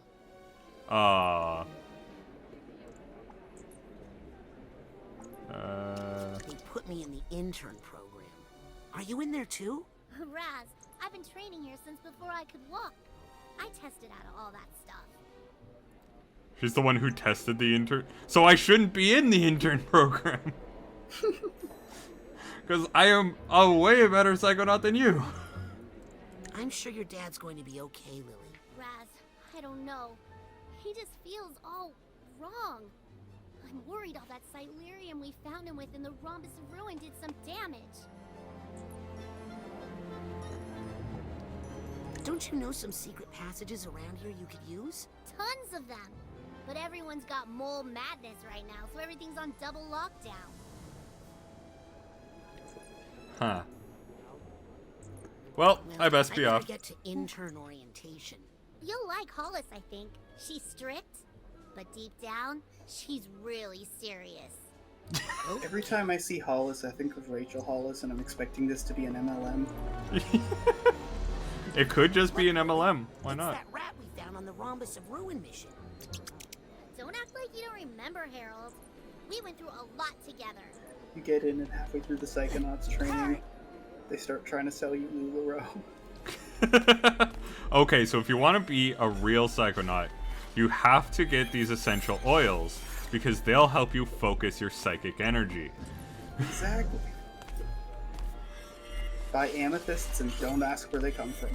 They put me in the intern program. Are you in there too? Raz, I've been training here since before I could walk. I tested out of all that stuff. She's the one who tested the intern. So I shouldn't be in the intern program. Because I am a way better psychonaut than you. I'm sure your dad's going to be okay, Lily. Raz, I don't know. He just feels all wrong. I'm worried all that Silurium we found him with in the Rhombus of Ruin did some damage. Don't you know some secret passages around here you could use? Tons of them. But everyone's got mole madness right now, so everything's on double lockdown. Huh. Well, I best be I off. get to intern orientation. You'll like Hollis, I think. She's strict, but deep down, she's really serious. Every time I see Hollis, I think of Rachel Hollis, and I'm expecting this to be an MLM. It could just be an MLM. Why It's not? that rat we found on the Rhombus of Ruin mission. Don't act like you don't remember, Harold. We went through a lot together. You get in, and halfway through the Psychonauts training, they start trying to sell you LuLaRoe. Okay, so if you want to be a real psychonaut, you have to get these essential oils because they'll help you focus your psychic energy. Exactly. Buy amethysts and don't ask where they come from.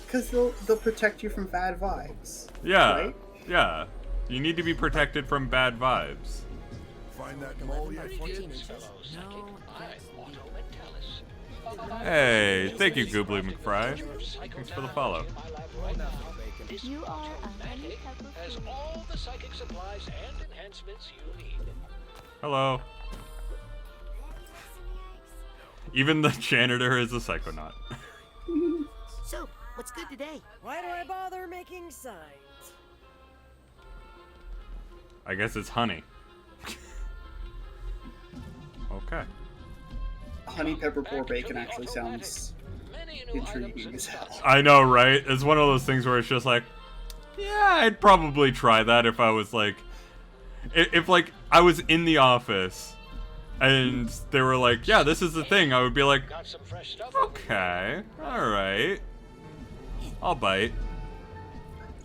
Because they'll protect you from bad vibes. Yeah, Right? yeah. You need to be protected from bad vibes. Find that mole yet, 14 kid? inches. No, Hey, thank you, Goobly McFry. Thanks for the follow. You are a honey pepper has all the psychic supplies and enhancements you need. Hello. Even the janitor is a psychonaut. So, what's good today? Why do I bother making signs? I guess it's honey. Okay. Honey pepper poor bacon actually sounds intriguing as hell. I know, right? It's one of those things where it's just like, yeah, I'd probably try that if I was like, if like I was in the office and they were like, yeah, this is the thing, I would be like, okay, alright, I'll bite.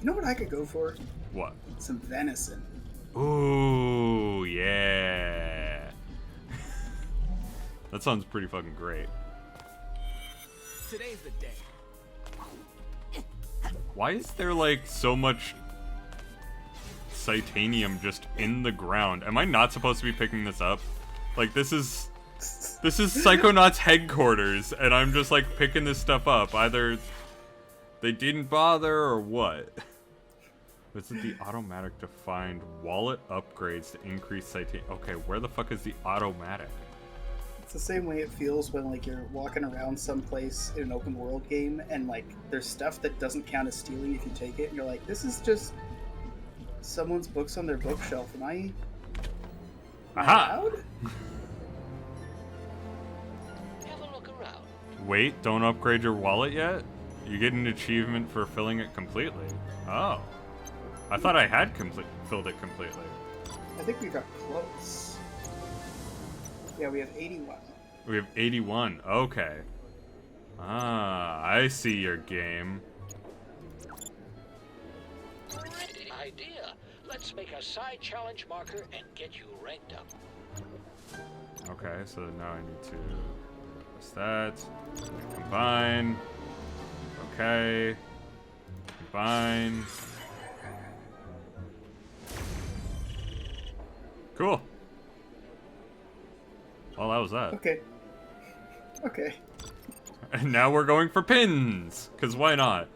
You know what I could go for? What? Some venison. Ooh, yeah. That sounds pretty fucking great. Today's the day. Why is there like so much titanium just in the ground? Am I not supposed to be picking this up? Like this is Psychonauts headquarters and I'm just like picking this stuff up. Either they didn't bother or what? Visit the automatic to find wallet upgrades to increase titanium. Okay, where the fuck is the automatic? It's the same way it feels when like you're walking around someplace in an open world game and like there's stuff that doesn't count as stealing if you take it and you're like, this is just someone's books on their bookshelf. Am I allowed? Have a look around. Wait, don't upgrade your wallet yet? You get an achievement for filling it completely. Oh. I thought I had filled it completely. I think we got close. Yeah, we have 81. We have 81. Okay. Ah, I see your game. Idea. Let's make a side challenge marker and get you ranked up. Okay, so now I need to press that. Combine. Okay. Combine. Cool. Well, that was that. Okay. Okay. And now we're going for pins, because why not?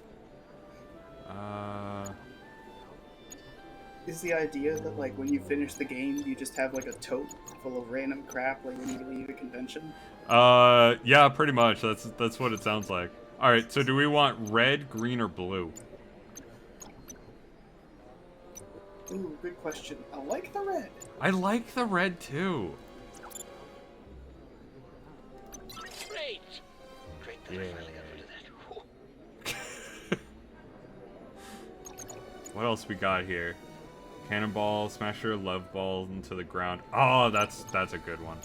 Is the idea that like when you finish the game, you just have like a tote full of random crap like when you leave a convention? Yeah, pretty much. That's what it sounds like. All right, so do we want red, green, or blue? Ooh, good question. I like the red. I like the red too. Great. Great that I finally got rid of that. What else we got here? Cannonball, smasher, love ball into the ground. Oh, that's a good one.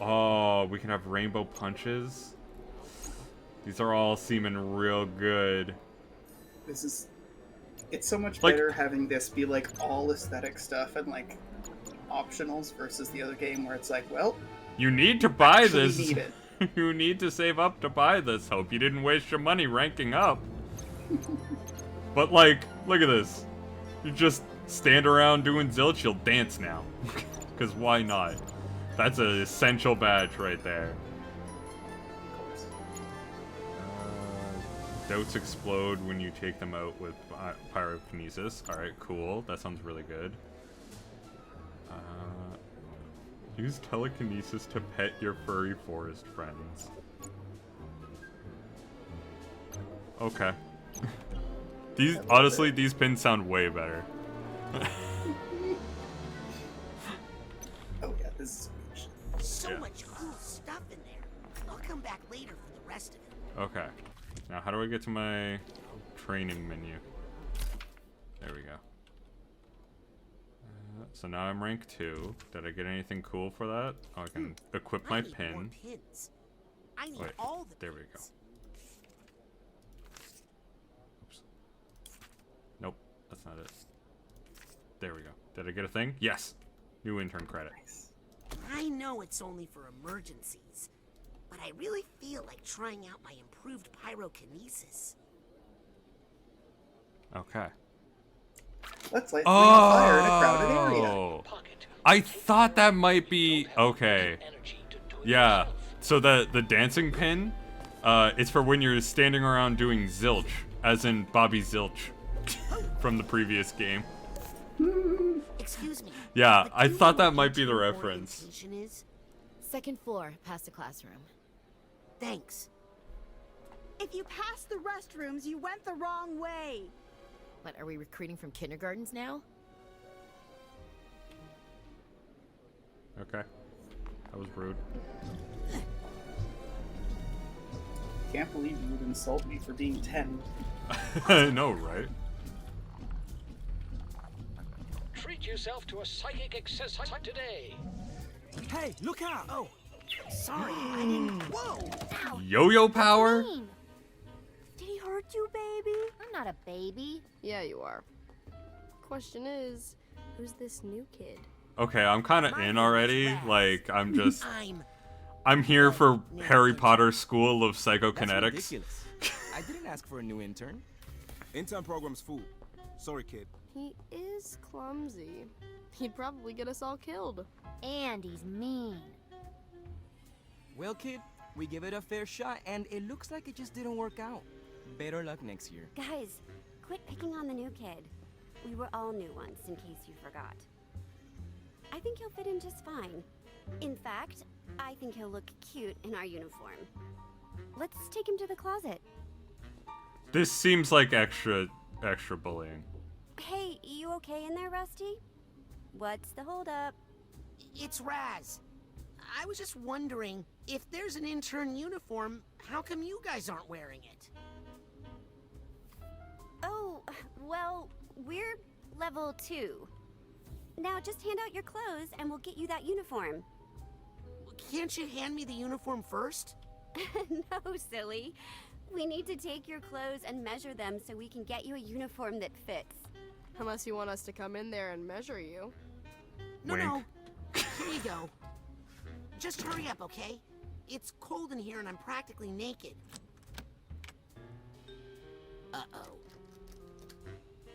Oh, we can have rainbow punches. These are all seeming real good. It's so much better having this be like all aesthetic stuff and like optionals versus the other game where it's like, well, you need to buy this. Need it. You need to save up to buy this. Hope you didn't waste your money ranking up. But like, look at this. You just stand around doing zilch, you'll dance now. Because why not? That's an essential badge right there. Doubts explode when you take them out with pyrokinesis. Alright, cool. That sounds really good. Use telekinesis to pet your furry forest friends. Okay. Honestly, these pins sound way better. Oh yeah, this is so much cool stuff in there. I'll come back later for the rest of it. Okay. Now, how do I get to my training menu? There we go. So now I'm rank 2. Did I get anything cool for that? Oh, I can equip my pin. More pins. I need Wait, all the there we go. Oops. Nope, that's not it. There we go. Did I get a thing? Yes! New intern credit. I know it's only for emergencies, but I really feel like trying out my improved pyrokinesis. Okay. Let's light something on fire in a crowded area. I thought that might be okay. Yeah. So the dancing pin, it's for when you're standing around doing zilch, as in Bobby Zilch from the previous game. Excuse me. Yeah, I thought that might be the reference. Second floor, past the classroom. Thanks. If you passed the restrooms, you went the wrong way. What, are we recruiting from kindergartens now? Okay. That was rude. Can't believe you would insult me for being 10. I know, right? Treat yourself to a psychic exercise today. Hey, look out! Oh, sorry, I didn't. Whoa! Ow. Yo-yo power? Did he hurt you, baby? I'm not a baby. Yeah, you are. Question is, who's this new kid? Okay, I'm kind of in already. Like, I'm here for Harry Potter School of Psychokinetics. That's ridiculous. I didn't ask for a new intern. Intern program's full. Sorry, kid. He is clumsy. He'd probably get us all killed. And he's mean. Well, kid, we give it a fair shot, and it looks like it just didn't work out. Better luck next year. Guys, quit picking on the new kid. We were all new once, in case you forgot. I think he'll fit in just fine. In fact, I think he'll look cute in our uniform. Let's take him to the closet. This seems like extra bullying. Hey, you okay in there, Rusty? What's the holdup? It's Raz. I was just wondering, if there's an intern uniform, how come you guys aren't wearing it? Oh, well, we're level 2. Now just hand out your clothes and we'll get you that uniform. Can't you hand me the uniform first? No, silly. We need to take your clothes and measure them so we can get you a uniform that fits. Unless you want us to come in there and measure you. No, no. Here you go. Just hurry up, okay? It's cold in here and I'm practically naked. Uh-oh.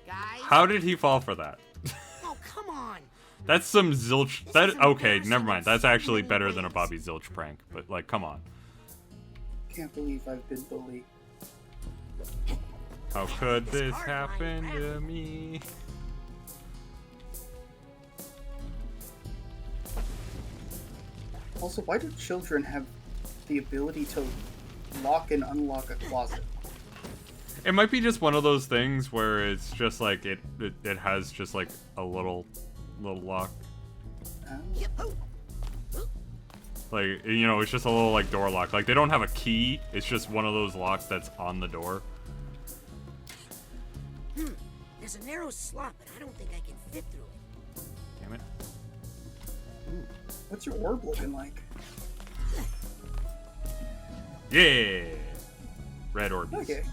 Guys? How did he fall for that? Oh, come on. That's some zilch. Okay, never mind. That's actually better than a Bobby Zilch prank. But like, come on. Can't believe I've been bullied. How could this happen to me? Also, why do children have the ability to lock and unlock a closet? It might be just one of those things where it's just like it has just like a little lock. Like, you know, it's just a little like door lock. Like they don't have a key. It's just one of those locks that's on the door. There's a narrow slot, but I don't think I can fit through it. Damn it. What's your orb looking like? Yeah. Red Orbeez. Okay.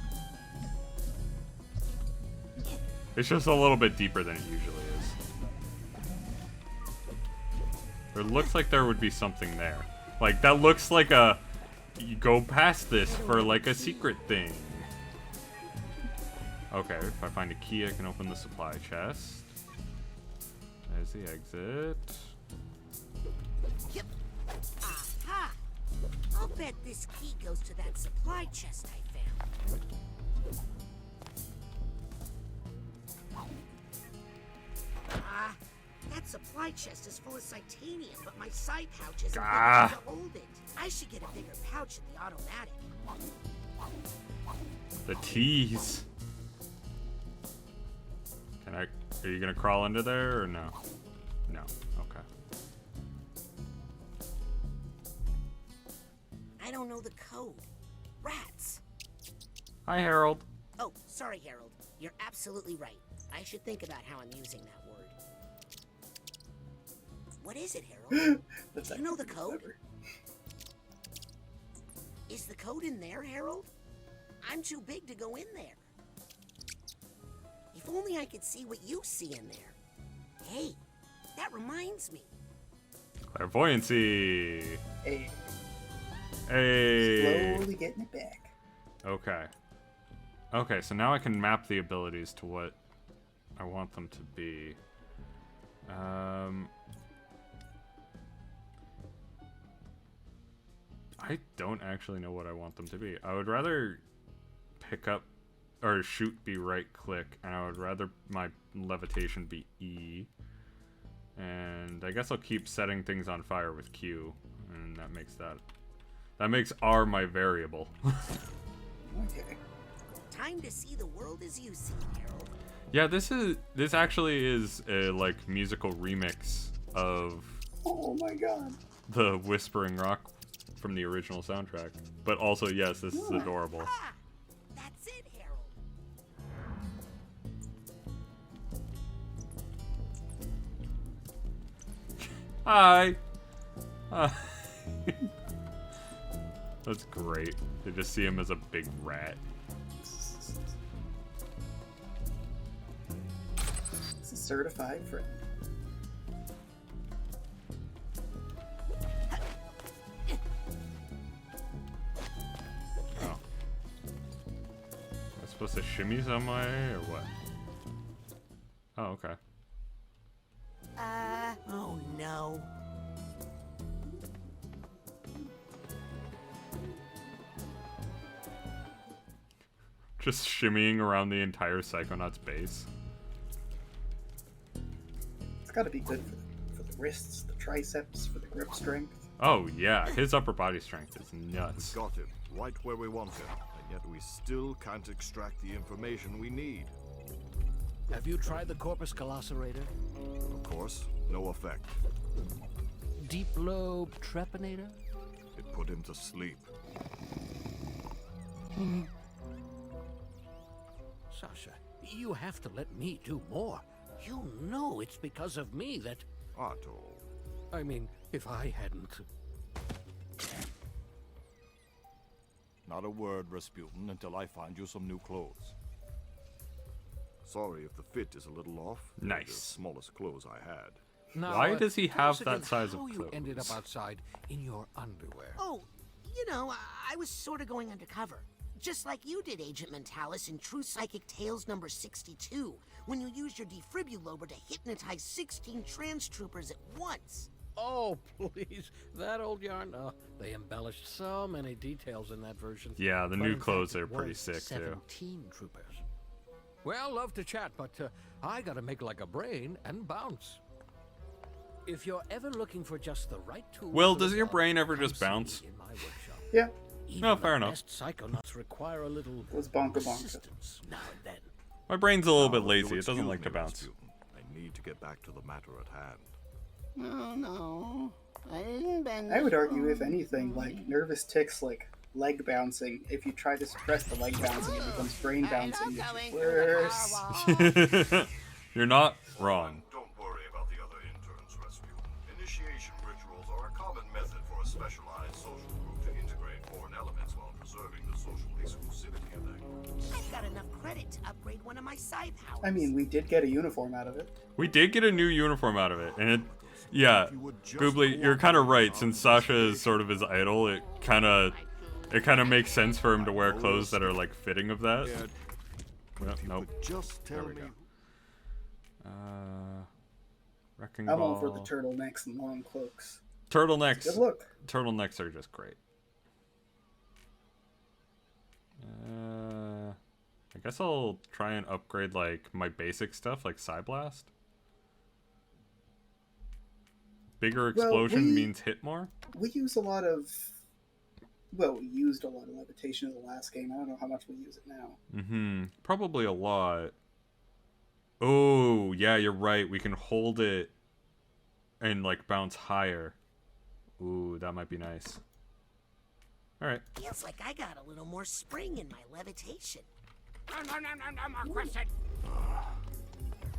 It's just a little bit deeper than it usually is. It looks like there would be something there. Like, that looks like a... You go past this for, like, a secret thing. Okay, if I find a key, I can open the supply chest. There's the exit. Yep. Aha! I'll bet this key goes to that supply chest I found. That supply chest is full of Psytanium, but my side pouch isn't big enough to hold it. I should get a bigger pouch at the automatic. The tease. Are you gonna crawl into there or no? No. Okay. I don't know the code. Rats. Hi, Harold. Oh, sorry, Harold. You're absolutely right. I should think about how I'm using that word. What is it, Harold? Do you know the code? Is the code in there, Harold? I'm too big to go in there. If only I could see what you see in there. Hey, that reminds me. Clairvoyancy. Hey. Hey. Slowly getting it back. Okay. Okay, so now I can map the abilities to what I want them to be. I don't actually know what I want them to be. I would rather pick up or shoot be right click, and I would rather my levitation be E. And I guess I'll keep setting things on fire with Q, and that makes R my variable. Okay. Time to see the world as you see, Harold. Yeah, this actually is a like musical remix of Oh my god. the Whispering Rock from the original soundtrack. But also, yes, this is adorable. That's it, Harold. Hi. That's great. They just see him as a big rat. It's a certified friend. Oh. Am I supposed to shimmy some way, or what? Oh, okay. Oh no. Just shimmying around the entire Psychonauts base. It's gotta be good for the wrists, the triceps, for the grip strength. Oh yeah, his upper body strength is nuts. Got him, right where we want him, and yet we still can't extract the information we need. Have you tried the Corpus Calloserator? Of course, no effect. Deep lobe trepanator? It put him to sleep. Sasha, you have to let me do more. You know it's because of me that... Otto. I mean, if I hadn't... Not a word, Rasputin, until I find you some new clothes. Sorry if the fit is a little off. Nice. The smallest clothes I had. Now, Why does he have tell us that size again of how clothes? you ended up outside in your underwear. Oh, you know, I was sort of going undercover. Just like you did, Agent Mentalis, in True Psychic Tales number 62, when you used your defibrillator to hypnotize 16 trans troopers at once. Oh, please. That old yarn? Oh, they embellished so many details in that version. Yeah, the But new in clothes fact, are it pretty was sick, too. 17 troopers. Well, love to chat, but I gotta make like a brain and bounce. If you're ever looking for just the right tool, Will, does your brain ever just bounce? in my workshop. Yeah. No, fair enough. Best Psychonauts require a little It was bonka bonka. assistance now and then. My brain's a little bit Now, lazy. you'll It doesn't excuse like to me, bounce. Rasputin. I need to get back to the matter at hand. No, no. I didn't bend I would argue, if anything, like nervous tics, like leg bouncing. If you try to suppress the leg bouncing, it becomes brain bouncing, which is worse. You're not wrong. Don't worry about the other interns, Rasputin. Initiation rituals are a common method for a specialized social group to integrate foreign elements while preserving the social exclusivity of that group. I've got enough credit to upgrade one of my side powers. I mean, we did get a uniform out of it. We did get a new uniform out of it, and it, yeah, Goobly, you're kind of right. Since Sasha is sort of his idol, it kind of makes sense for him to wear clothes that are like fitting of that. Well, nope. Just There tell we me. go. Wrecking I'm ball. all for the turtlenecks and long cloaks. Turtlenecks. Good look. Turtlenecks are just great. I guess I'll try and upgrade like my basic stuff, like Psyblast. Bigger explosion means hit more. We use a lot of. Well, we used a lot of levitation in the last game. I don't know how much we use it now. Mm-hmm. Probably a lot. Oh, yeah, you're right. We can hold it and like bounce higher. Ooh, that might be nice. All right. Feels like I got a little more spring in my levitation. No more question.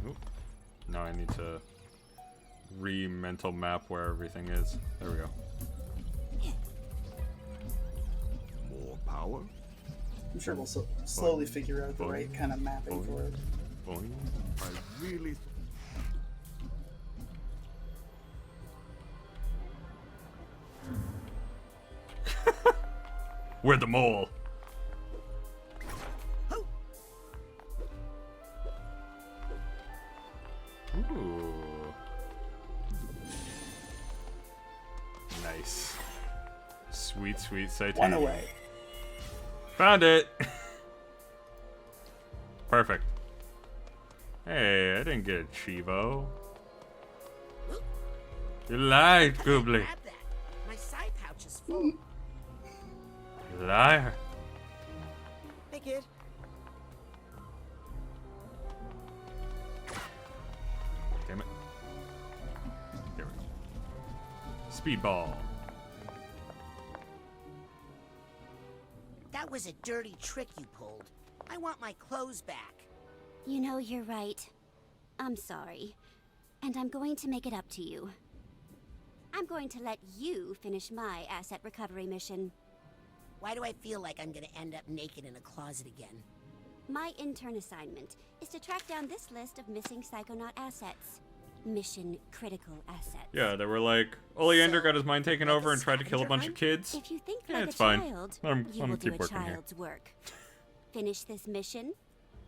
Oop. Now I need to re-mental map where everything is. There we go. More power? I'm sure we'll slowly figure out the right kind of mapping for it. Boing. I really... We're the mole. Ooh. Nice. Sweet, sweet sight. One away. Found it. Perfect. Hey, I didn't get a Chivo. You lied, Goobly. Grab that. My side pouch is full. You liar. Hey, kid. Damn it. There we go. Speedball. That was a dirty trick you pulled. I want my clothes back. You know, you're right. I'm sorry. And I'm going to make it up to you. I'm going to let you finish my asset recovery mission. Why do I feel like I'm gonna end up naked in a closet again? My intern assignment is to track down this list of missing Psychonaut assets. Mission critical assets. Yeah, they were like, Oleander got his mind taken over and tried to kill a bunch of kids. If you think Yeah, like it's a fine. child, I'm you gonna will do keep a working here. child's work. Finish this mission,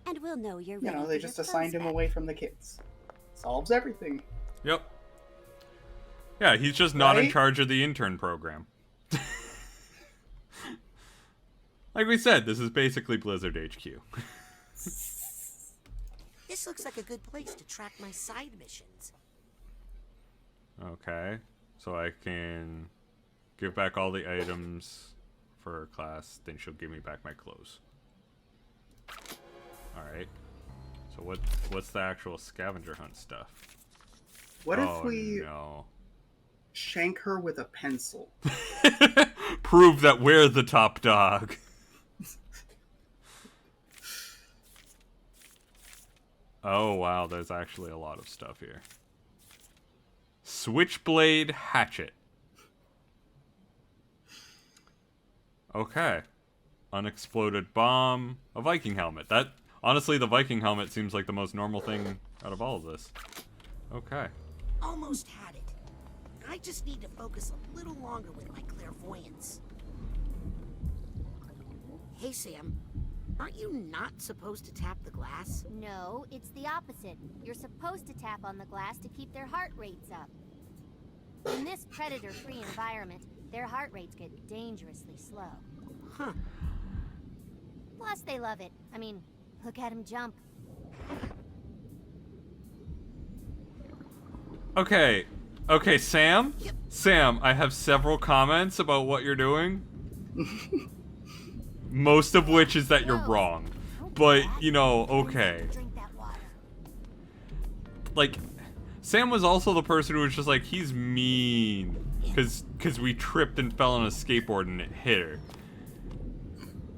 and we'll know you're You ready. know, they for just your assigned clothes him back. away from the kids. Solves everything. Yep. Yeah, he's just not in Right? charge of the intern program. Like we said, this is basically Blizzard HQ. This looks like a good place to track my side missions. Okay, so I can give back all the items for her class, then she'll give me back my clothes. Alright. So what's the actual scavenger hunt stuff? What Oh, if we no. shank her with a pencil? Prove that we're the top dog. Oh wow, there's actually a lot of stuff here. Switchblade hatchet. Okay. Unexploded bomb. A Viking helmet. That honestly, the Viking helmet seems like the most normal thing out of all of this. Okay. Almost had it. I just need to focus a little longer with my clairvoyance. Hey, Sam. Aren't you not supposed to tap the glass? No, it's the opposite. You're supposed to tap on the glass to keep their heart rates up. In this predator-free environment, their heart rates get dangerously slow. Huh. Plus, they love it. I mean, look at them jump. Okay. Okay, Sam? Sam, I have several comments about what you're doing. Most of which is that you're wrong. But, you know, okay. Like, Sam was also the person who was just like, he's mean. Cause we tripped and fell on a skateboard and it hit her.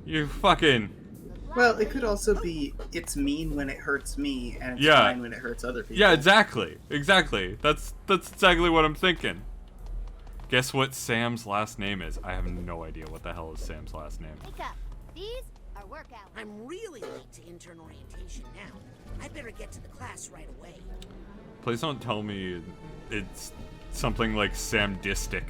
You fucking... Well, it could also be, it's mean when it hurts me, and it's Yeah. fine when it hurts other people. Yeah, exactly. Exactly. That's exactly what I'm thinking. Guess what Sam's last name is? I have no idea what the hell is Sam's last name. Wake up. These are workouts. I'm really late to intern orientation now. I better get to the class right away. Please don't tell me it's something like Sam Distic.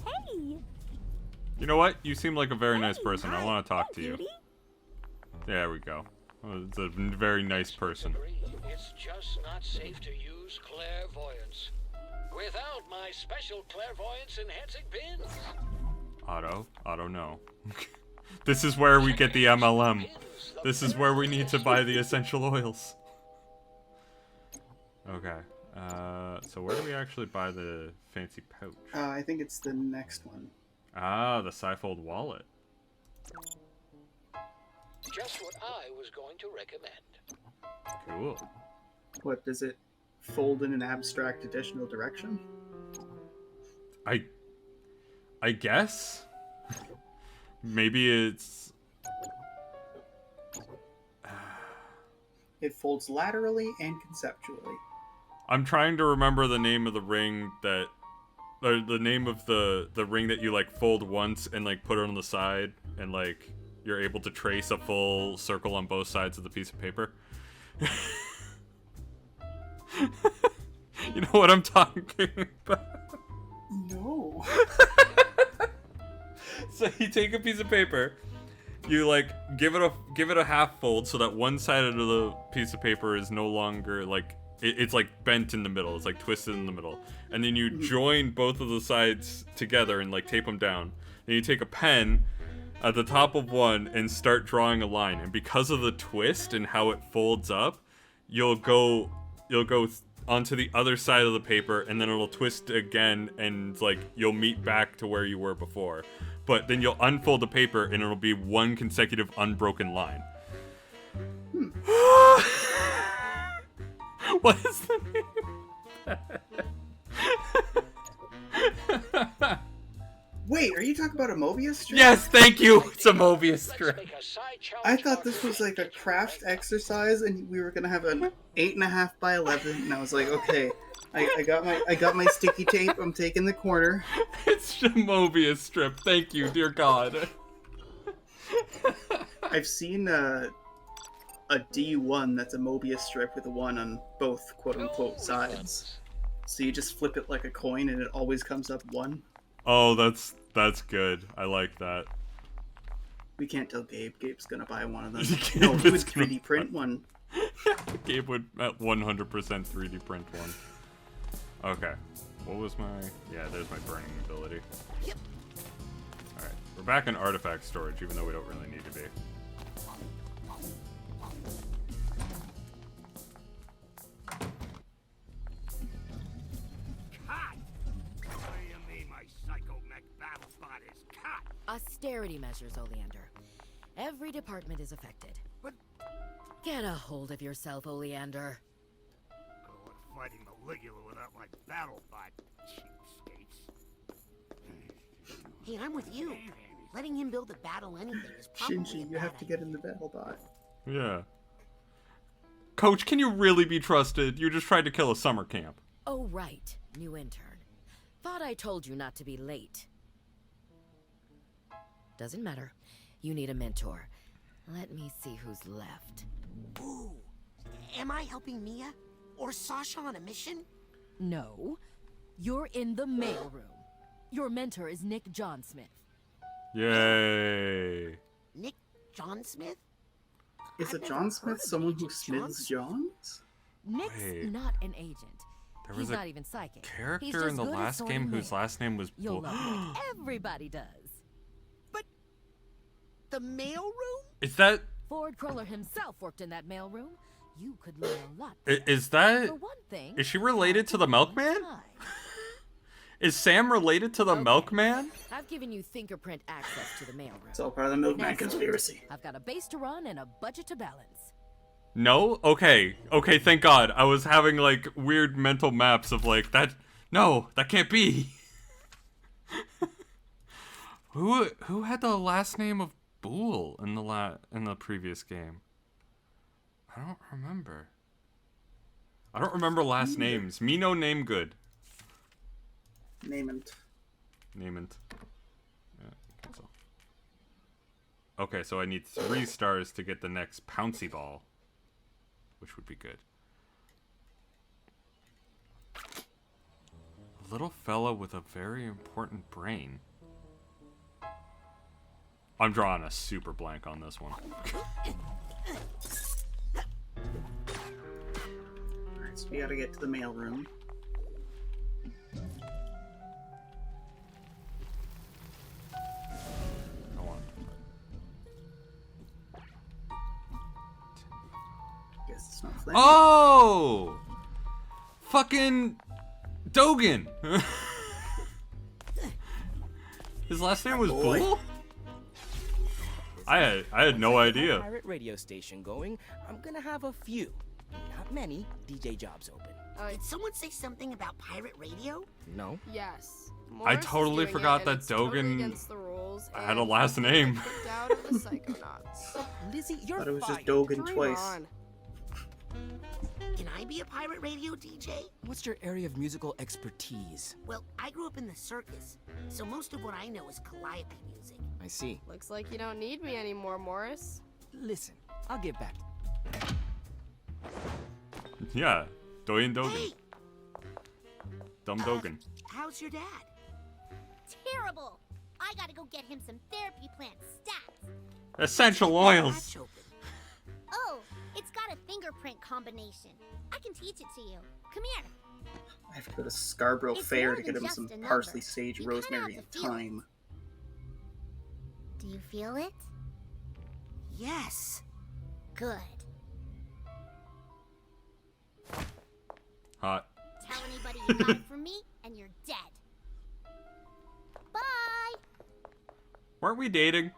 Hey! You know what? You seem like a very nice person. I want to talk to you. There we go. It's a very nice person. It's just not safe to use clairvoyance. Without my special clairvoyance enhancing pins. Otto, no. This is where we get the MLM. This is where we need to buy the essential oils. Okay. So where do we actually buy the fancy pouch? I think it's the next one. Ah, the Sci-Fold wallet. Just what I was going to recommend. Cool. What, does it fold in an abstract additional direction? I guess? Maybe it's... It folds laterally and conceptually. I'm trying to remember the name of the ring that... Or the name of the ring that you, like, fold once and, like, put it on the side and, like, you're able to trace a full circle on both sides of the piece of paper. You know what I'm talking about? No. So you take a piece of paper, you like give it a half fold so that one side of the piece of paper is no longer like it's like bent in the middle, it's like twisted in the middle, and then you join both of the sides together and like tape them down. Then you take a pen at the top of one and start drawing a line, and because of the twist and how it folds up, you'll go onto the other side of the paper, and then it'll twist again, and like you'll meet back to where you were before. But then you'll unfold the paper and it'll be one consecutive unbroken line. What is the name of that? Wait, are you talking about a Mobius strip? Yes, thank you! It's a Mobius strip. I thought this was like a craft exercise and we were gonna have an 8.5 by 11, and I was like, okay, I got my sticky tape, I'm taking the corner. It's a Mobius strip, thank you, dear God. I've seen a D1 that's a Mobius strip with a 1 on both quote-unquote sides. So you just flip it like a coin and it always comes up 1. Oh, that's good. I like that. We can't tell Gabe. Gabe's gonna buy one of them. No, he would 3D print one. Gabe would at 100% 3D print one. Okay. What was my... Yeah, there's my burning ability. Yep. Alright. We're back in artifact storage, even though we don't really need to be. Austerity measures, Oleander. Every department is affected. But... Get a hold of yourself, Oleander. Fighting Caligula without my battle bot, cheapskates. Hey, I'm with you. Letting him build a battle anything is probably Shinji, you have to get in the battle bot. Yeah. Coach, can you really be trusted? You just tried to kill a summer camp. Oh, right. New intern. Thought I told you not to be late. Doesn't matter. You need a mentor. Let me see who's left. Ooh. Am I helping Mia? Or Sasha on a mission? No. You're in the mailroom. Your mentor is Nick John Smith. Yay. Nick John Smith? Is a John Smith someone who smiths Johns? Nick's Wait. not an agent. There He's was a not even psychic. He's character just in the good at last sorting game whose mail. last name was You'll Bull. love it like everybody does. The mailroom? Is that Ford Cruller himself worked in that mailroom. You could learn a lot. is that For one thing, is she related to the Milkman? Is Sam related to the Milkman? I've given you fingerprint access to the mailroom. It's all part of the Milkman conspiracy. I've got a base to run and a budget to balance. No? Okay. Okay, thank God. I was having like weird mental maps of like that. No, that can't be. Who had the last name of Boole in the previous game? I don't remember. I don't remember last names. Me no name good. Namant. Namant. Yeah, cancel. Okay, so I need 3 stars to get the next Pouncy Ball, which would be good. A little fella with a very important brain. I'm drawing a super blank on this one. Alright, so we gotta get to the mailroom. Go on. Guess it's not Flame. Oh! Fucking Dogan! His last name was Bull? I had no idea. Pirate radio station going. I'm gonna have a few, not many, DJ jobs open. Did someone say something about pirate radio? No. Yes. I Morris is totally doing forgot it, that and it's totally Dogan against the rules, had a and last he's name. kicked out of the Psychonauts. Lizzie, you're Thought it was just fired. Dogan Dream twice. on. Can I be a pirate radio DJ? What's your area of musical expertise? Well, I grew up in the circus, so most of what I know is calliope music. I see. Looks like you don't need me anymore, Morris. Listen, I'll get back. Yeah, Dogan Dogan. Hey, Dumb Dogan. how's your dad? Terrible! I gotta go get him some therapy plant stats. Essential oils. Hatch open. Oh, it's got a fingerprint combination. I can teach it to you. Come here. I have to go to Scarborough It's Fair more to than get him just some a number. parsley, sage, You kinda rosemary, have and to feel it. thyme. Do you feel it? Yes. Good. Hot. Tell anybody you got it from me, and you're dead. Bye! Weren't we dating?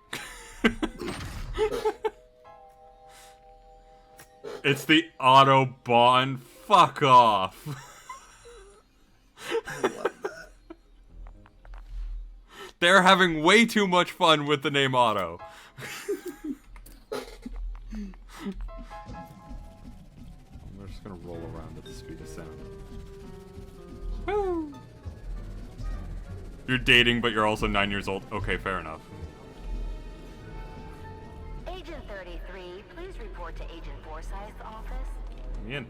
It's the Autobahn. Fuck off. I love that. They're having way too much fun with the name Otto. I'm just gonna roll around at the speed of sound. Woo! You're dating, but you're also 9 years old. Okay, fair enough. Agent 33, please report to Agent Forsyth's office. Let me in.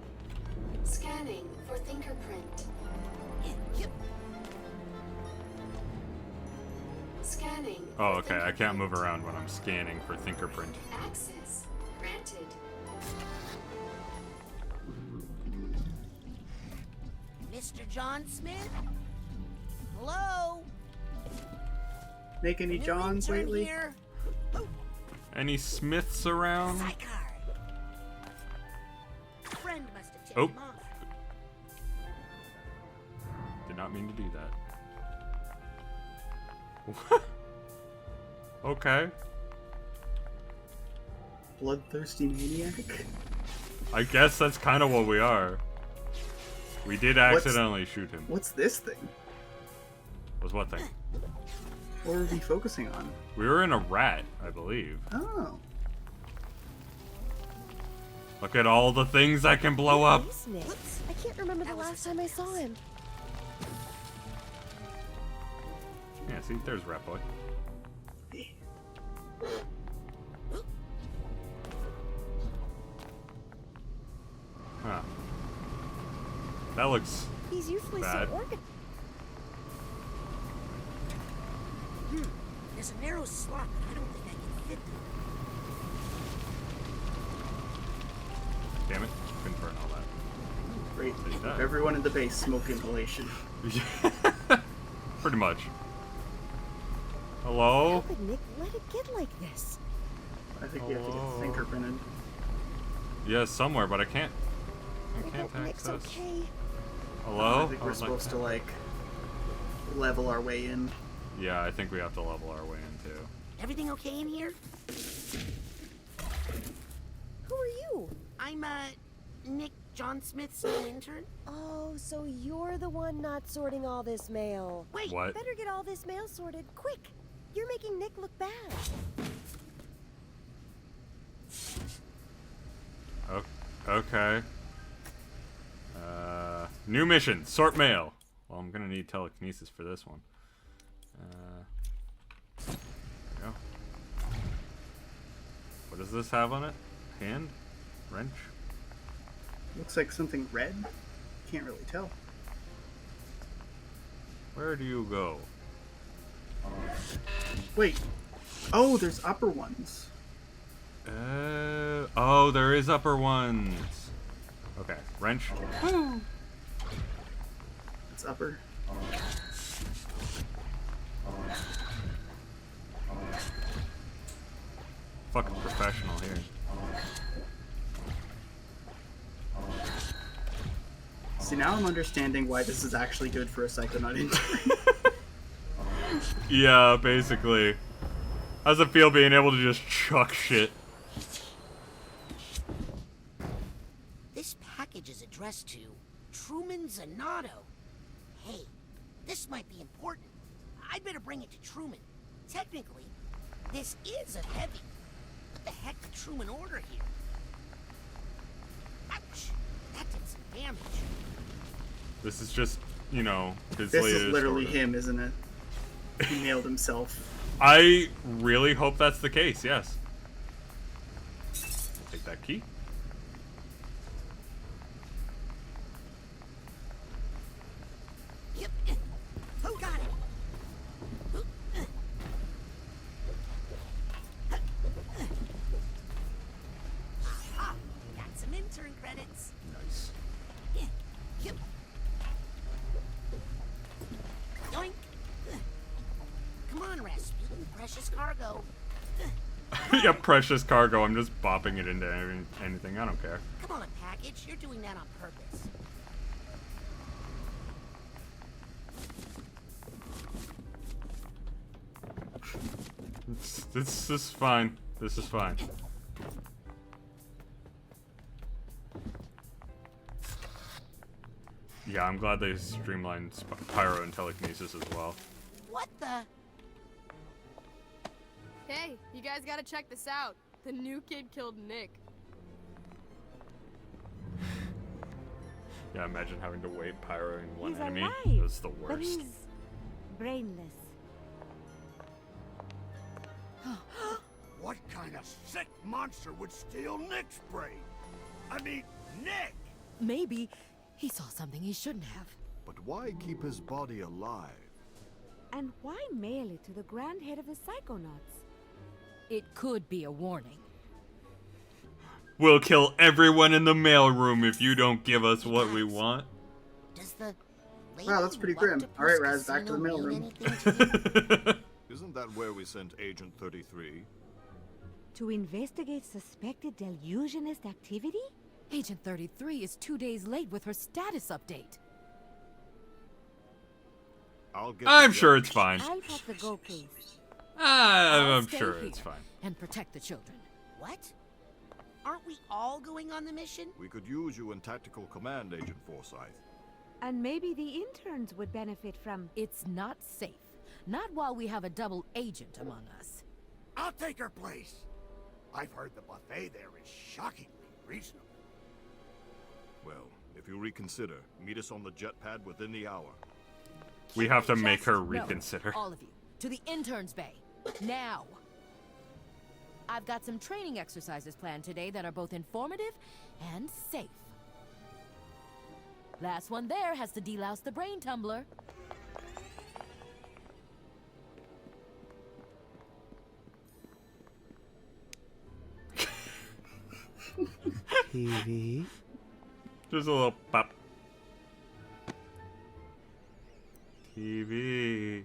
Scanning for fingerprint. Scanning. Oh, okay. I can't move around when I'm scanning for fingerprint. Access granted. Mr. John Smith? Hello? Make any New Johns intern lately? here? Any Smiths around? Psychar. Friend must have tipped Oh. him off. Did not mean to do that. Okay. Bloodthirsty maniac? I guess that's kind of what we are. We did accidentally shoot him. What's this thing? Was what thing? What were we focusing on? We were in a rat, I believe. Oh. Look at all the things I can blow up. I can't remember the last time I saw him. Yeah, see, there's Rat Boy. Huh. That looks He's usually bad. so organized. There's a narrow slot, but I don't think I can fit through. Damn it. Couldn't burn all that. Great. Take that. Everyone in the base smoke inhalation. Pretty much. Hello? How could Nick let it get like this? I think we have to get fingerprinted. Yeah, somewhere, but I can't. I can't Nick's access. okay. Hello? I think we're supposed to like level our way in. Yeah, I think we have to level our way in too. Everything okay in here? Who are you? I'm, Nick John Smith's new intern. Oh, so you're the one not sorting all this mail. Wait, What? Better get all this mail sorted, quick. You're making Nick look bad. Okay. New mission, sort mail. Well, I'm gonna need telekinesis for this one. There we go. What does this have on it? Hand? Wrench? Looks like something red. Can't really tell. Where do you go? Wait. Oh, there's upper ones. Oh, there is upper ones. Okay, wrench. It's upper. Fucking professional here. See, now I'm understanding why this is actually good for a Psychonaut intern. Yeah, basically. How's it feel being able to just chuck shit? This package is addressed to Truman Zanotto. Hey, this might be important. I'd better bring it to Truman. Technically, this is a heavy. What the heck did Truman order here? Ouch! That did some damage. This is just, you know, his This latest is literally order. him, isn't it? He nailed himself. I really hope that's the case, yes. Take that key. Yep. Who got it? Aha! Got some intern credits. Nice. Yep. Yoink. Come on, Rasputin. Precious cargo. Yeah, precious cargo. I'm just bopping it into anything. I don't care. Come on, package. You're doing that on purpose. This is fine. This is fine. Yeah, I'm glad they streamlined pyro and telekinesis as well. What the? Hey, you guys gotta check this out. The new kid killed Nick. Yeah, imagine having to wait pyroing one He's enemy. alive, That's the but worst. he's brainless. What kind of sick monster would steal Nick's brain? I mean, Nick! Maybe he saw something he shouldn't have. But why keep his body alive? And why mail it to the grand head of the Psychonauts? It could be a warning. We'll kill everyone in the mailroom if you don't give us what we want. Does the Wow, that's pretty grim. Alright, Raz, back to the mailroom. Isn't that where we sent Agent 33? To investigate suspected delusionist activity? Agent 33 is 2 days late with her status update. I'm sure it's fine. I'll pop the go case. I'm Stay sure here it's fine. And protect the children. What? Aren't we all going on the mission? We could use you in tactical command, Agent Forsyth. And maybe the interns would benefit from... It's not safe. Not while we have a double agent among us. I'll take her place. I've heard the buffet there is shockingly reasonable. Well, if you reconsider, meet us on the jet pad within the hour. We have to make her No, reconsider. all of you. To the interns' bay. Now. I've got some training exercises planned today that are both informative and safe. Last one there has to delouse the brain tumbler. TV. Just a little pop. TV.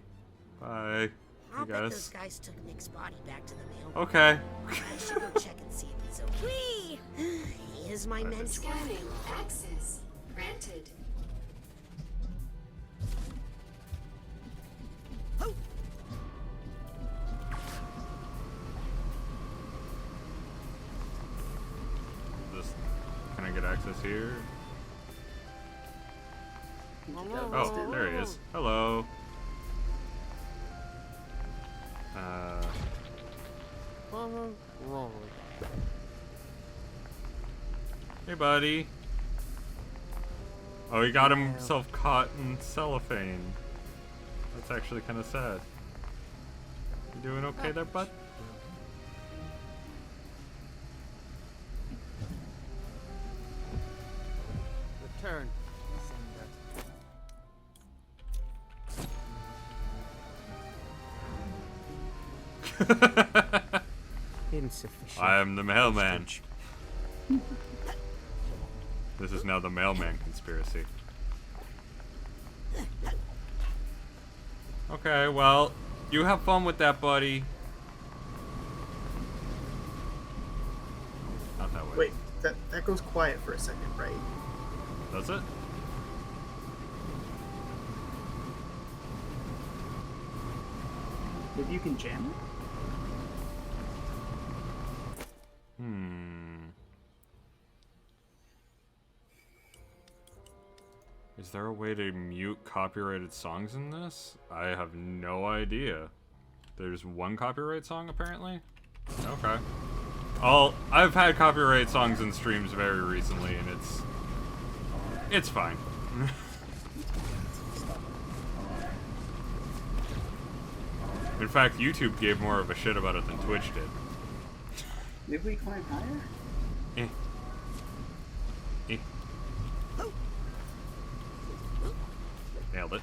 Bye. I'll I bet those guess. guys took Nick's body back to the mail. Okay. I should go check and see if he's okay. He is my mentor. Scanning. Access granted. Just, can I get access here? Oh, there he is. Hello. Hey, buddy. Oh, he got himself caught in cellophane. That's actually kind of sad. You doing okay there, bud? Return. Insufficient. I am the mailman. This is now the mailman conspiracy. Okay, well, you have fun with that, buddy. Not that way. Wait, that goes quiet for a second, right? Does it? Maybe you can jam it? Is there a way to mute copyrighted songs in this? I have no idea. There's one copyright song, apparently? Okay. I've had copyright songs in streams very recently, and it's fine. In fact, YouTube gave more of a shit about it than Twitch did. Maybe we climb higher? Eh. Nailed it.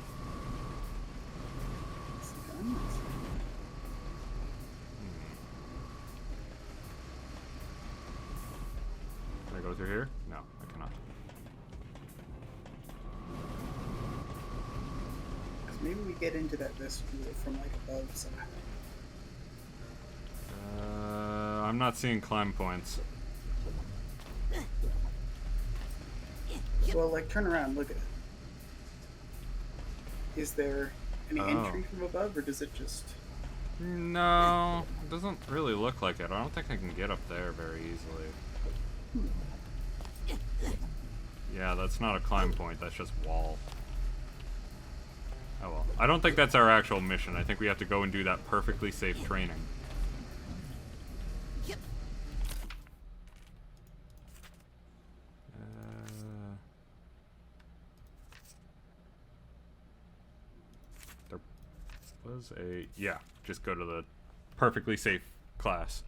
Can I go through here? No, I cannot. Maybe we get into that vestibule from like above somehow. I'm not seeing climb points. Well, like, turn around, look at it. Is there any entry from above, or does it just... No, it doesn't really look like it. I don't think I can get up there very easily. Yeah, that's not a climb point, that's just wall. Oh well. I don't think that's our actual mission. I think we have to go and do that perfectly safe training. There was a... Yeah, just go to the perfectly safe class.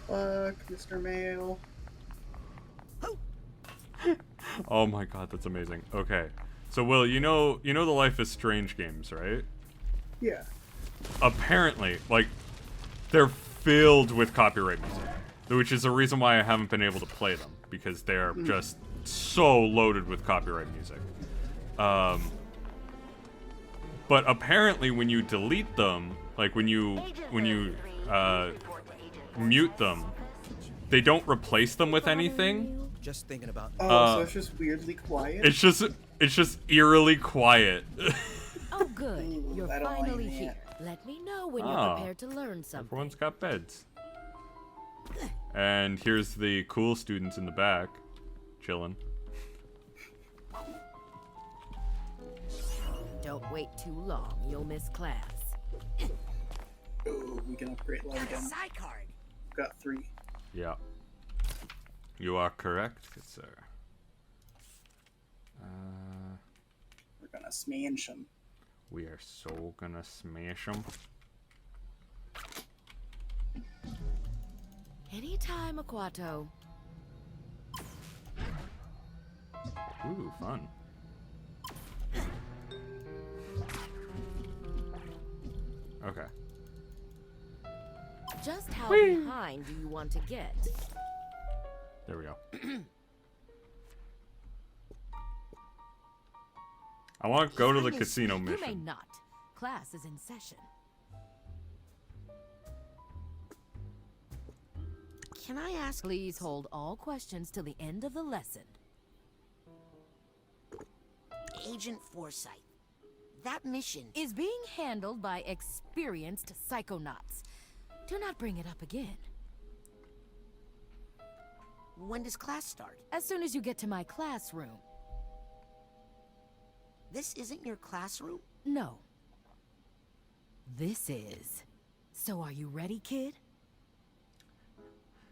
Fuck, Mr. Mail. Oh my god, that's amazing. Okay. So Will, you know the Life is Strange games, right? Yeah. Apparently, like, they're filled with copyright music, which is the reason why I haven't been able to play them, because they're just so loaded with copyright music. But apparently when you delete them, like when you mute them, they don't replace them with anything. Just thinking about. So it's just weirdly quiet? It's just eerily quiet. Oh, good. You're that finally annoying here. Let me know when Oh. you're prepared to learn something. Everyone's got beds. And here's the cool students in the back, chilling. Don't wait too long. You'll miss class. Oh, we can upgrade low again. Psy card. Got 3. Yeah. You are correct, good sir. We're gonna smash them. We are so gonna smash them. Anytime, Aquato. Ooh, fun. Okay. Just how Whee! behind do you want to get? There we go. I want to go to the Highness, casino You may mission. not. Class is in session. Can I ask? Please hold all questions till the end of the lesson. Agent Forsyth, that mission Is being handled by experienced psychonauts. Do not bring it up again. When does class start? As soon as you get to my classroom. This isn't your classroom? No. This is. So are you ready, kid?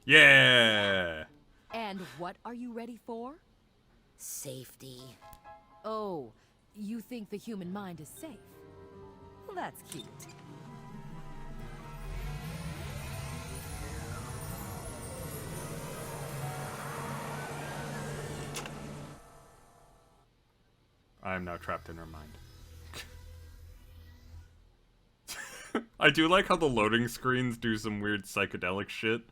Yeah. And what are you ready for? Safety. Oh, you think the human mind is safe? Well, that's cute. I am now trapped in her mind. I do like how the loading screens do some weird psychedelic shit.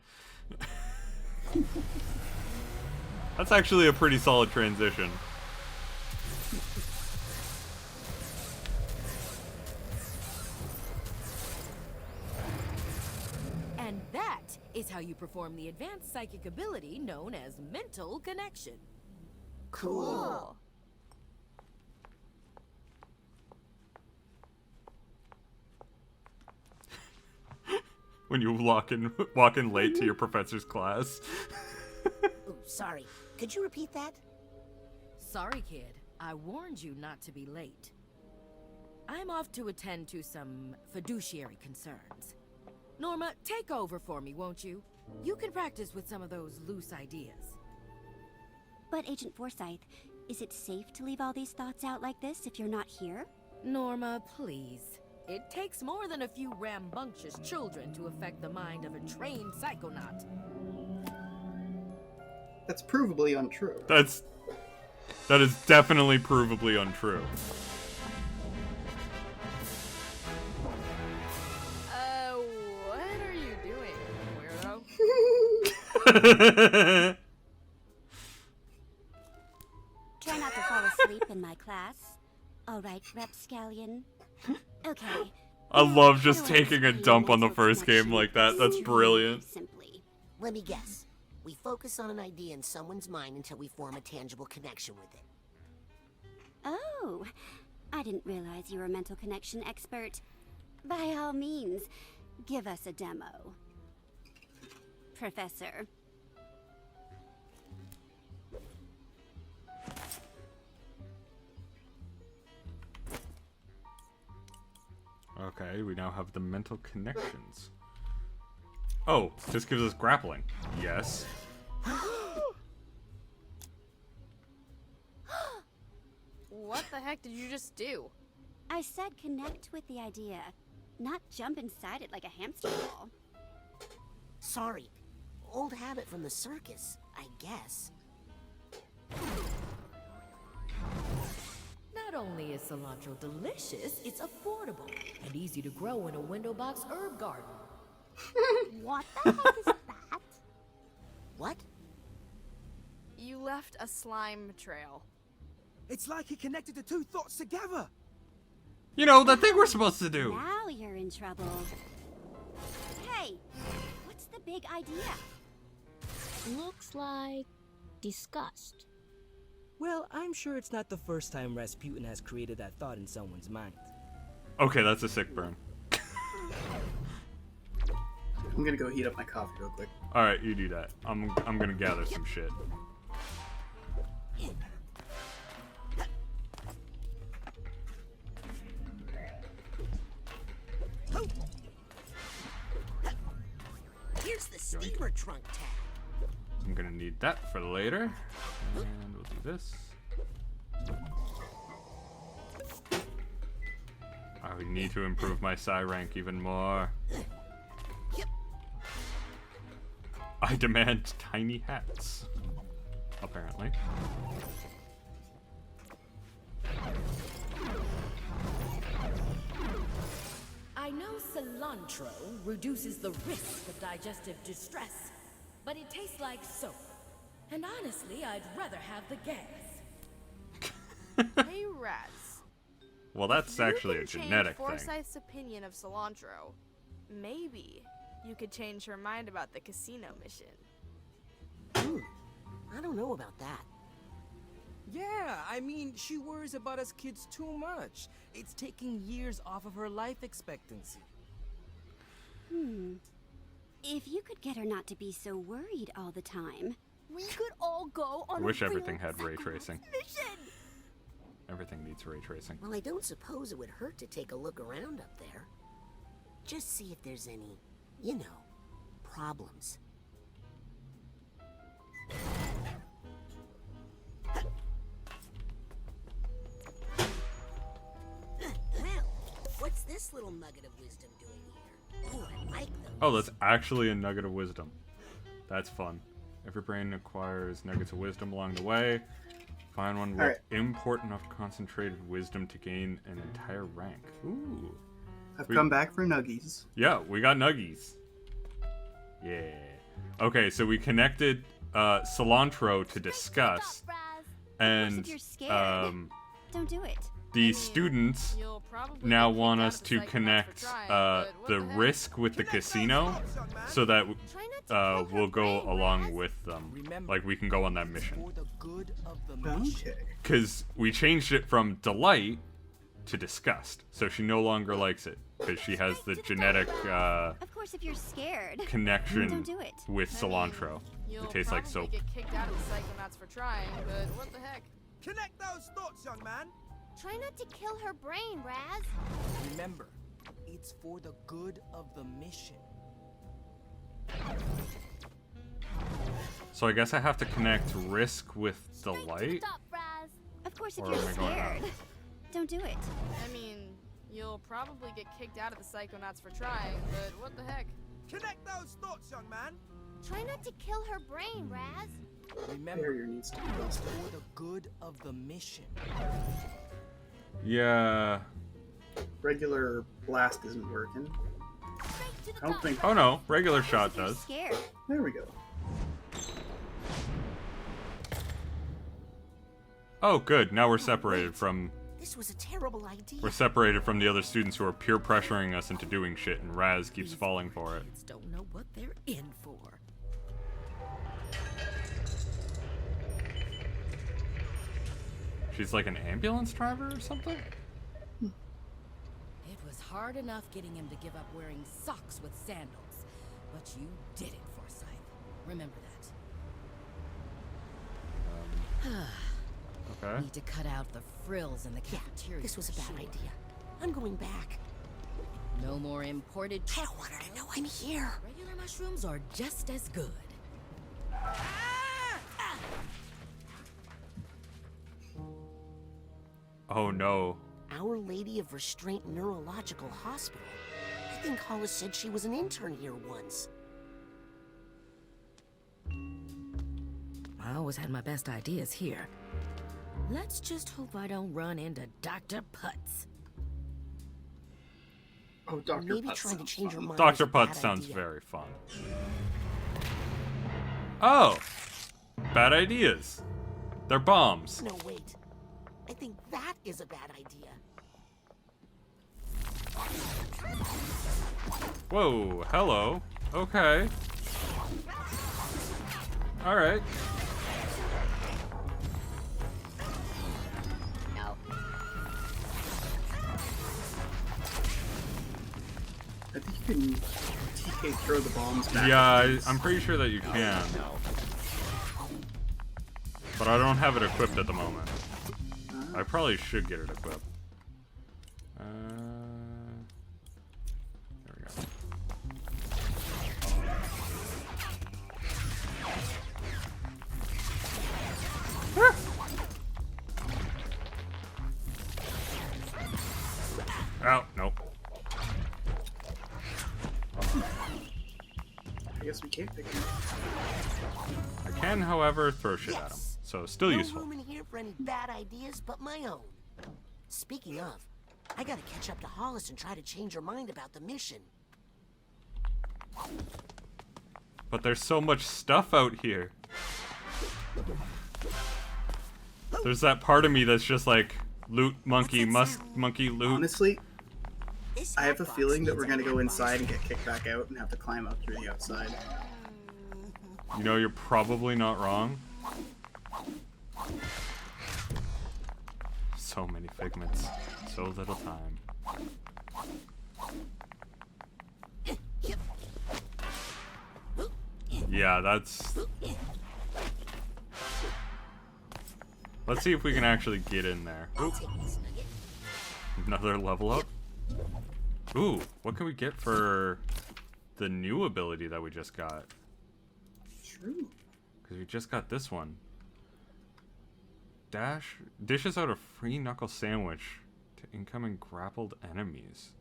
That's actually a pretty solid transition. And that is how you perform the advanced psychic ability known as mental connection. Cool. When you walk in late to your professor's class. Ooh, sorry. Could you repeat that? Sorry, kid. I warned you not to be late. I'm off to attend to some fiduciary concerns. Norma, take over for me, won't you? You can practice with some of those loose ideas. But Agent Forsyth, is it safe to leave all these thoughts out like this if you're not here? Norma, please. It takes more than a few rambunctious children to affect the mind of a trained psychonaut. That's provably untrue. That is definitely provably untrue. What are you doing, weirdo? Try not to fall asleep in my class. All right, Rapscallion. Okay. I love just taking a dump on the first game like that. That's brilliant. Simply. Let me guess. We focus on an idea in someone's mind until we form a tangible connection with it. Oh, I didn't realize you were a mental connection expert. By all means, give us a demo. Professor. Okay, we now have the mental connections. Oh, this gives us grappling. Yes. What the heck did you just do? I said connect with the idea, not jump inside it like a hamster ball. Sorry. Old habit from the circus, I guess. Not only is cilantro delicious, it's affordable and easy to grow in a window box herb garden. What the heck is that? What? You left a slime trail. It's like he connected the two thoughts together. You know, that thing we're supposed to do. Now you're in trouble. Hey, what's the big idea? Looks like disgust. Well, I'm sure it's not the first time Rasputin has created that thought in someone's mind. Okay, that's a sick burn. I'm gonna go heat up my coffee real quick. Alright, you do that. I'm gonna gather some shit. Here's the steamer trunk tab. I'm gonna need that for later. And we'll do this. I need to improve my psi rank even more. I demand tiny hats. Apparently. I know cilantro reduces the risk of digestive distress, but it tastes like soap. And honestly, I'd rather have the gas. Hey, Raz. Well, that's actually a You can genetic change thing. Forsyth's opinion of cilantro. Maybe you could change her mind about the casino mission. I don't know about that. Yeah, I mean, she worries about us kids too much. It's taking years off of her life expectancy. If you could get her not to be so worried all the time. We could all go on I wish a everything real had ray tracing. mission. Everything needs ray tracing. Well, I don't suppose it would hurt to take a look around up there. Just see if there's any, you know, problems. Well, what's this little nugget of wisdom doing here? Oh, I like those. Oh, that's actually a nugget of wisdom. That's fun. Every brain acquires nuggets of wisdom along the way. Find one with Alright. import enough concentrated wisdom to gain an entire rank. Ooh. I've come back for nuggies. Yeah, we got nuggies. Yeah. Okay, so we connected cilantro to discuss, and If you're scared, don't do it. the students now want us to connect the risk with the casino, so that we'll go along with them. Like we can go on that mission. Okay. Because we changed it from delight to disgust, so she no longer likes it because she has the genetic Of course, if you're scared, connection don't do it. with cilantro. You'll It tastes like probably soap. get kicked out of the Psychonauts for trying, but what the heck? Connect those thoughts, young man. Try not to kill her brain, Raz. Remember, it's for the good of the mission. So I guess I have to connect risk with delight. Of course, if Or you're am I going scared, don't do it. I mean, you'll probably get kicked out of the Psychonauts for trying, but what the heck? Connect those thoughts, young man. Try not to kill her brain, Raz. Remember, Barrier needs to be it's busted. for the good of the mission. Yeah. Regular blast isn't working. I don't think. Oh no, regular shot does. Scared. There we go. Oh good, now we're separated from This was a terrible idea. we're separated from the other students who are peer pressuring us into doing shit, and Raz keeps falling for it. Kids don't know what they're in for. She's like an ambulance driver or something? It was hard enough getting him to give up wearing socks with sandals, but you did it, Forsyth. Remember that. Okay. Need to cut out the frills in the cafeteria. This was a for bad sure. idea. I'm going back. No more imported. I don't want her to know I'm here. Regular mushrooms are just as good. Oh no. Our Lady of Restraint Neurological Hospital. I think Hollis said she was an intern here once. I always had my best ideas here. Let's just hope I don't run into Dr. Putz. Oh, Dr. Maybe Putz trying to sounds change her fun. mind. Dr. is a bad Putz sounds idea. very fun. Oh! Bad ideas. They're bombs. No, wait. I think that is a bad idea. Whoa, hello. Okay. Alright. No. I think you can TK throw the bombs back. Yeah, I'm pretty sure that you can. But I don't have it equipped at the moment. I probably should get it equipped. There we go. Oh, nope. I guess we can't pick him. I can, however, throw shit at him. So, still No useful. room in here for any bad ideas but my own. Speaking of, I gotta catch up to Hollis and try to change her mind about the mission. But there's so much stuff out here. There's that part of me that's just like, Loot, monkey, monkey, loot. Honestly, I have a feeling that we're gonna go inside and get kicked back out and have to climb up through the outside. You know, you're probably not wrong. So many figments. So little time. Yeah, that's... Let's see if we can actually get in there. Ooh. Another level up. Ooh, what can we get for the new ability that we just got? True. Because we just got this one. Dishes out a free knuckle sandwich to incoming grappled enemies.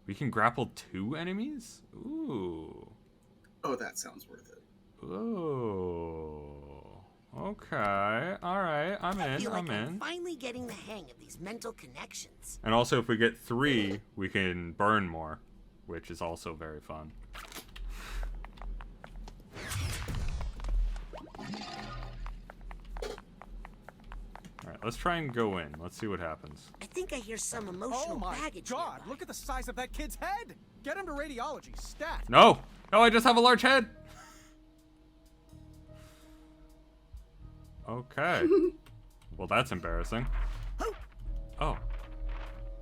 We can grapple 2 enemies? Ooh. Oh, that sounds worth it. Ooh. Okay. Alright, I'm in. I'm finally getting the hang of these mental connections. And also, if we get 3, we can burn more, which is also very fun. Alright, let's try and go in. Let's see what happens. I think I hear some emotional baggage. Oh my god, look at the size of that kid's head! Get him to radiology, stat! No! No, I just have a large head! Okay. Well, that's embarrassing. Oh.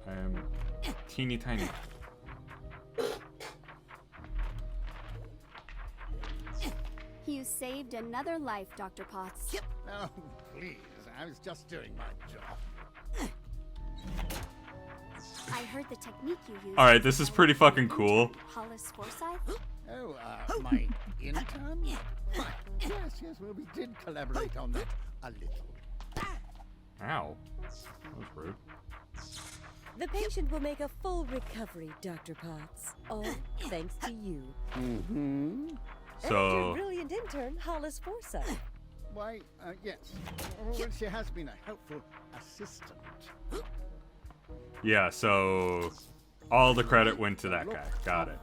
I am teeny tiny. You saved another life, Dr. Potts. Oh, please. I was just doing my job. I heard the technique you used. Alright, this is pretty fucking cool. Hollis Forsyth? Oh, my intern? Yes, well, we did collaborate on that a little. Ow. That was rude. The patient will make a full recovery, Dr. Potts. All thanks to you. Mm-hmm. And your brilliant intern, Hollis Forsyth. Why, yes. Well, she has been a helpful assistant. Yeah, so all the credit went to that guy. Got it.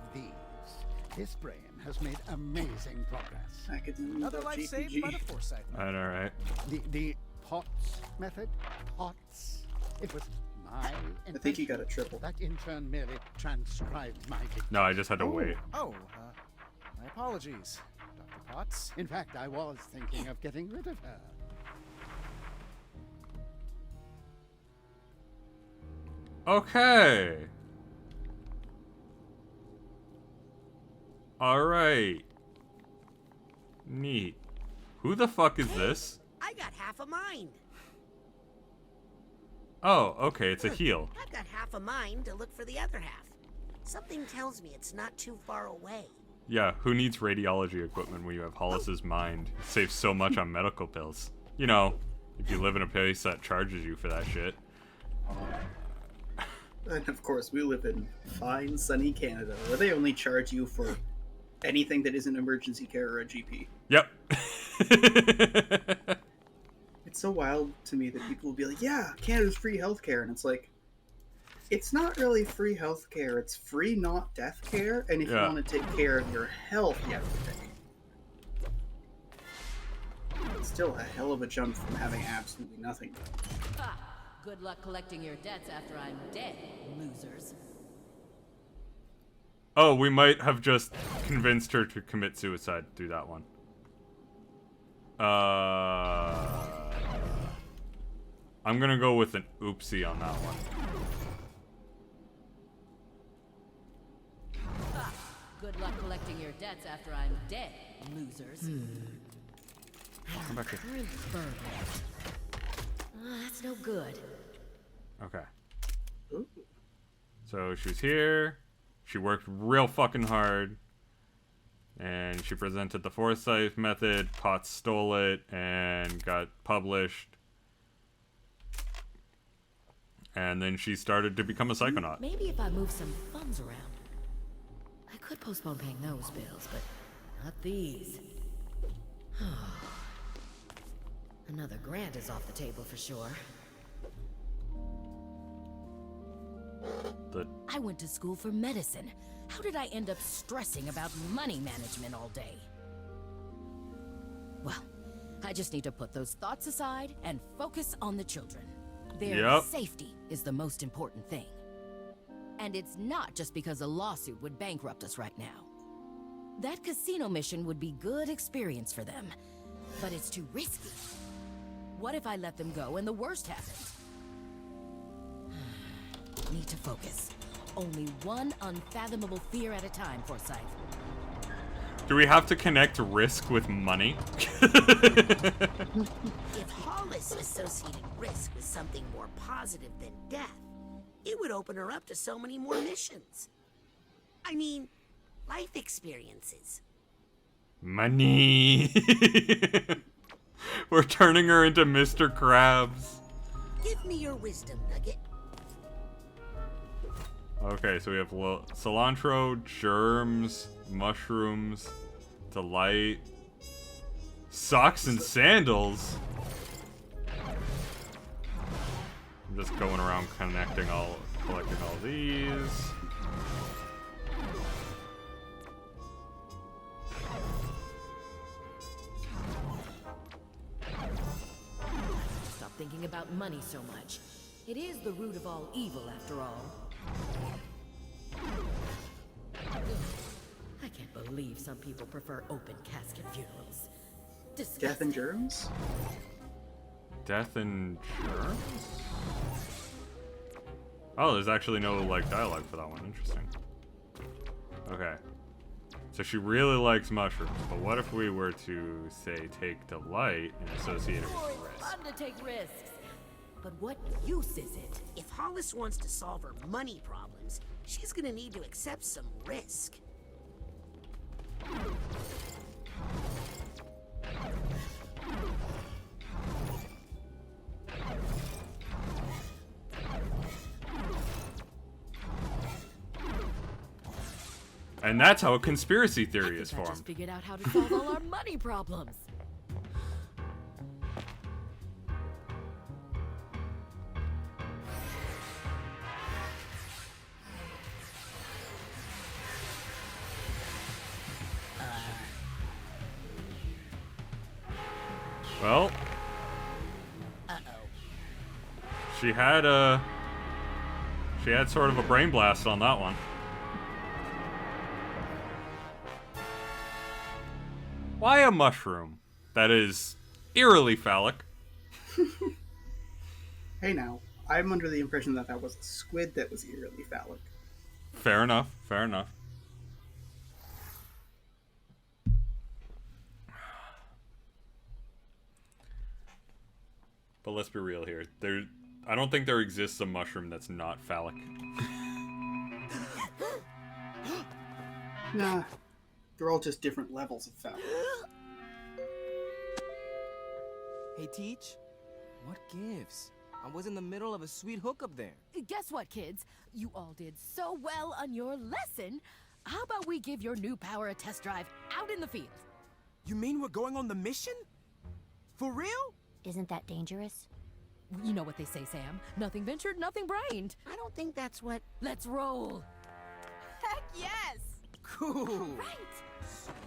This brain has made amazing progress. Another life saved by the foresight. Alright. The Potts method? Potts? It was my invention. I think you got a triple. That intern merely transcribed my dictation. No, I just had to wait. Oh, my apologies, Dr. Potts. In fact, I was thinking of getting rid of her. Okay. Alright. Neat. Who the fuck is this? I got half a mind. Oh, okay, it's a heal. I've got half a mind to look for the other half. Something tells me it's not too far away. Yeah, who needs radiology equipment when you have Hollis's mind? It saves so much on medical pills. You know, if you live in a place that charges you for that shit. And of course, we live in fine, sunny Canada, where they only charge you for anything that isn't emergency care or a GP. Yep. It's so wild to me that people will be like, yeah, Canada's free healthcare. And it's like, it's not really free healthcare. It's free, not death care. And if you want to take care of your health, you have to pay. It's still a hell of a jump from having absolutely nothing. Ha! Good luck collecting your debts after I'm dead, losers. Oh, we might have just convinced her to commit suicide through that one. I'm gonna go with an oopsie on that one. Ha! Good luck collecting your debts after I'm dead, losers. Come back here. Current burn. That's no good. Okay. So she was here. She worked real fucking hard. And she presented the Forsyth method. Potts stole it and got published. And then she started to become a psychonaut. Maybe if I move some funds around. I could postpone paying those bills, but not these. Another grant is off the table for sure. I went to school for medicine. How did I end up stressing about money management all day? Well, I just need to put those thoughts aside and focus on the children. Their safety is the most important thing. And it's not just because a lawsuit would bankrupt us right now. That casino mission would be good experience for them, but it's too risky. What if I let them go and the worst happened? Need to focus. Only one unfathomable fear at a time, Forsyth. Do we have to connect risk with money? If Hollis associated risk with something more positive than death, it would open her up to so many more missions. I mean, life experiences. Money. We're turning her into Mr. Krabs. Give me your wisdom, Nugget. Okay, so we have cilantro, germs, mushrooms, delight, socks and sandals. I'm just going around collecting all these. Stop thinking about money so much. It is the root of all evil, after all. I can't believe some people prefer open casket funerals. Disgusting. Death and germs? Death and germs? Oh, there's actually no, like, dialogue for that one. Interesting. Okay. So she really likes mushrooms, but what if we were to, say, take delight and associate it with risk? Fun to take risks. But what use is it? If Hollis wants to solve her money problems, she's gonna need to accept some risk. And that's how a conspiracy theory is I formed. just figured out how to solve all our money problems. Well, she had sort of a brain blast on that one. Why a mushroom that is eerily phallic? Hey now, I'm under the impression that that was a squid that was eerily phallic. Fair enough, fair enough. But let's be real here. I don't think there exists a mushroom that's not phallic. Nah, they're all just different levels of phallic. Hey, Teach, what gives? I was in the middle of a sweet hookup there. Guess what, kids? You all did so well on your lesson. How about we give your new power a test drive out in the field? You mean we're going on the mission? For real? Isn't that dangerous? You know what they say, Sam. Nothing ventured, nothing brained. I don't think that's what... Let's roll. Heck yes! Cool. Right.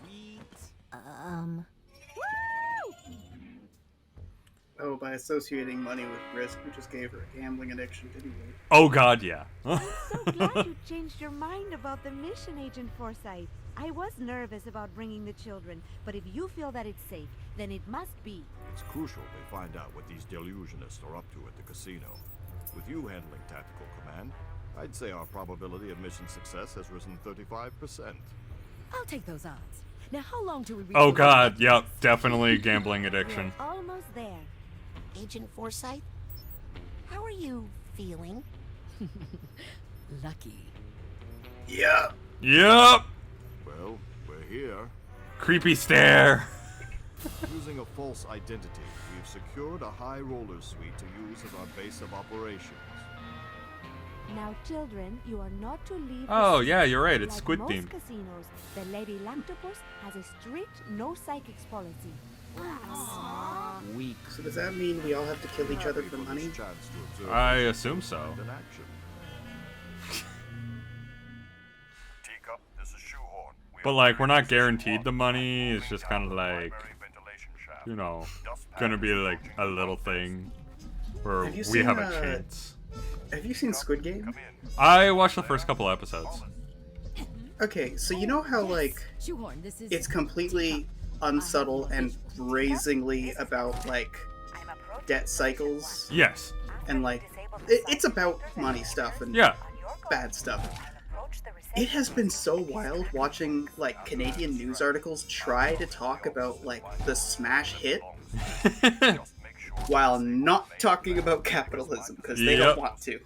Sweet. Woo! Oh, by associating money with risk, we just gave her a gambling addiction, didn't we? Oh god, yeah. I'm so glad you changed your mind about the mission, Agent Forsyth. I was nervous about bringing the children, but if you feel that it's safe, then it must be. It's crucial they find out what these delusionists are up to at the casino. With you handling tactical command, I'd say our probability of mission success has risen 35%. I'll take those odds. Now, how long do we reach? Oh god, yep, definitely gambling addiction. We're almost there. Agent Forsyth, how are you feeling? Lucky. Yep. Yep. Well, we're here. Creepy stare. Using a false identity, we've secured a high roller suite to use as our base of operations. Now, children, you are not to leave. Oh, yeah, you're right. It's like squid most themed. Casinos, the Lady Lactopus has a strict no psychics policy. Weak. So does that mean we all have to kill each other for money? I assume so. Teacup, this is Shoehorn. But like, we're not guaranteed the money. It's just kind of like, you know, gonna be like a little thing. where Have you we seen, have a chance. Have you seen Squid Game? I watched the first couple episodes. Okay, so you know how like Shoehorn, this is it's completely unsubtle and brazenly about like debt cycles. Yes. And like it's about money stuff and Yeah. bad stuff. It has been so wild watching like Canadian news articles try to talk about like the smash hit while not talking about capitalism because they don't want to.